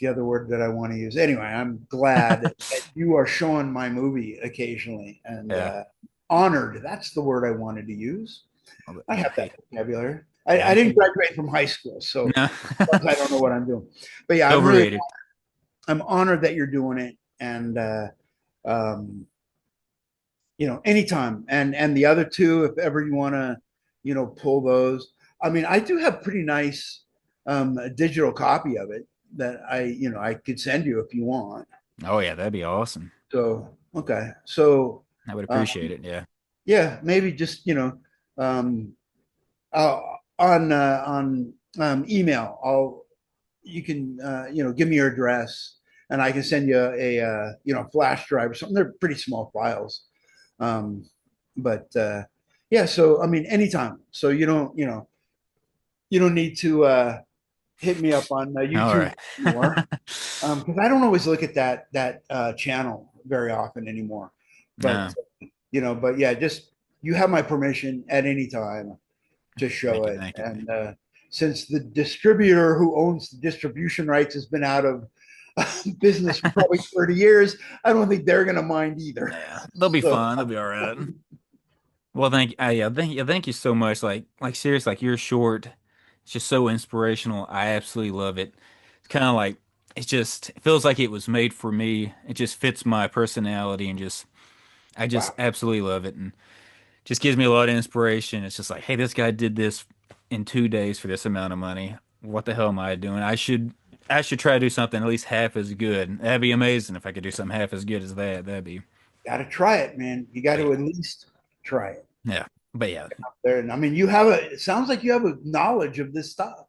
the other word that I want to use. Anyway, I'm glad that you are showing my movie occasionally, and Yeah. honored. That's the word I wanted to use. I have that Hey, vocabulary. I thank didn't you. graduate from high school, so No, I don't know what I'm doing. But yeah, overrated. I'm honored that you're doing it, and um, anytime. And the other two, if ever you want to, pull those. I mean, I do have pretty nice digital copy of it that I could send you if you want. Oh yeah, that'd be awesome. So okay, so I would um, appreciate it. Yeah. yeah, maybe just um, on email. I'll you can give me your address and I can send you a flash drive or something. They're pretty small files, but yeah. So I mean, anytime. So you don't need to hit me up on All YouTube right. anymore because I don't always look at that channel very often anymore. But No, but yeah, just you have my permission at any time to show thank you, it. thank you. And since the distributor who owns the distribution rights has been out of business for probably 30 years, I don't think they're going to mind either. Yeah, they'll be So, fine. They'll be all right. Well, yeah, thank you so much. Like seriously, like your short, it's just so inspirational. I absolutely love it. It's kind of like it feels like it was made for me. It just fits my personality and I just wow, absolutely love it and just gives me a lot of inspiration. It's just like, hey, this guy did this in 2 days for this amount of money. What the hell am I doing? I should try to do something at least half as good. That'd be amazing if I could do something half as good as that. That'd be, got to try it, man. You got but to yeah, at least try it. yeah, but yeah, There, and I mean, it sounds like you have a knowledge of this stuff.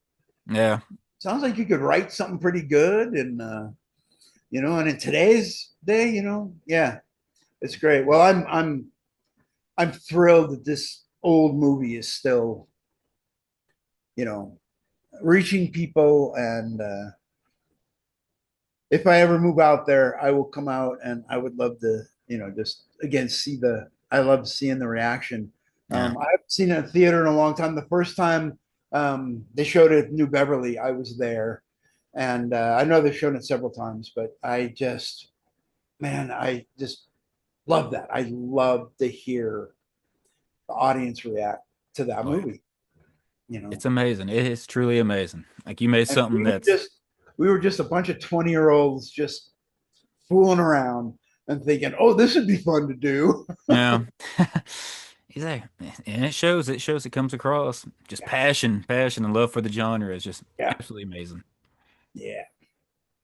yeah. Sounds like you could write something pretty good, and and in today's day, yeah, it's great. Well, I'm thrilled that this old movie is still, you know, reaching people. And if I ever move out there, I will come out and I would love to, just again see the. I love seeing the reaction. Yeah. I haven't seen it in a theater in a long time. The first time they showed it at New Beverly, I was there, and I know they've shown it several times, but man, I just love that. I love to hear the audience react to that Oh yeah. movie. You know, It's amazing. It is truly amazing. Like you made and something that's we were just a bunch of 20-year-olds just fooling around and thinking, oh, this would be fun to do. yeah. Exactly. And it shows it comes across. Just Yeah, passion and love for the genre is just yeah, absolutely amazing. yeah,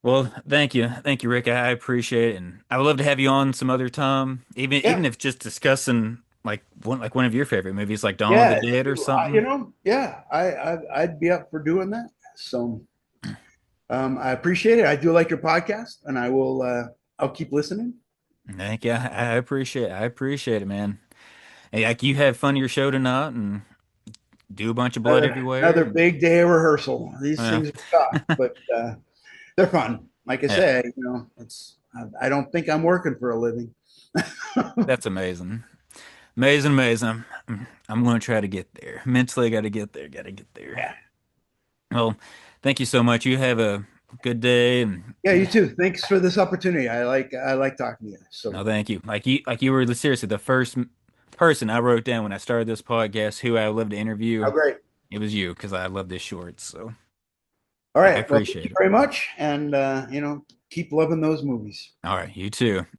Well, thank you. Thank you, Rick. I appreciate it. And I would love to have you on some other time, yeah, even if just discussing like one of your favorite movies, like Dawn of the yeah. Dead or You something. know, yeah, I'd be up for doing that. So I appreciate it. I do like your podcast, and I'll keep listening. Thank you. I appreciate it, man. Hey, like you have fun of your show tonight and do a bunch of blood Another everywhere. big day of rehearsal. These Yeah. things are tough, but they're fun. Like I Yeah. say, it's I don't think I'm working for a living. That's amazing. Amazing, amazing. I'm going to try to get there. Mentally, got to get there. Got to get there. Yeah. Well, thank you so much. You have a good day, and Yeah, you too. Thanks for this opportunity. I like talking to you. So, no, thank you. Like you were seriously the first person I wrote down when I started this podcast who I would love to how interview. great. It was you because I love this short. So All I right. Well, thank you appreciate it. very much, and keep loving those movies. All right, you too.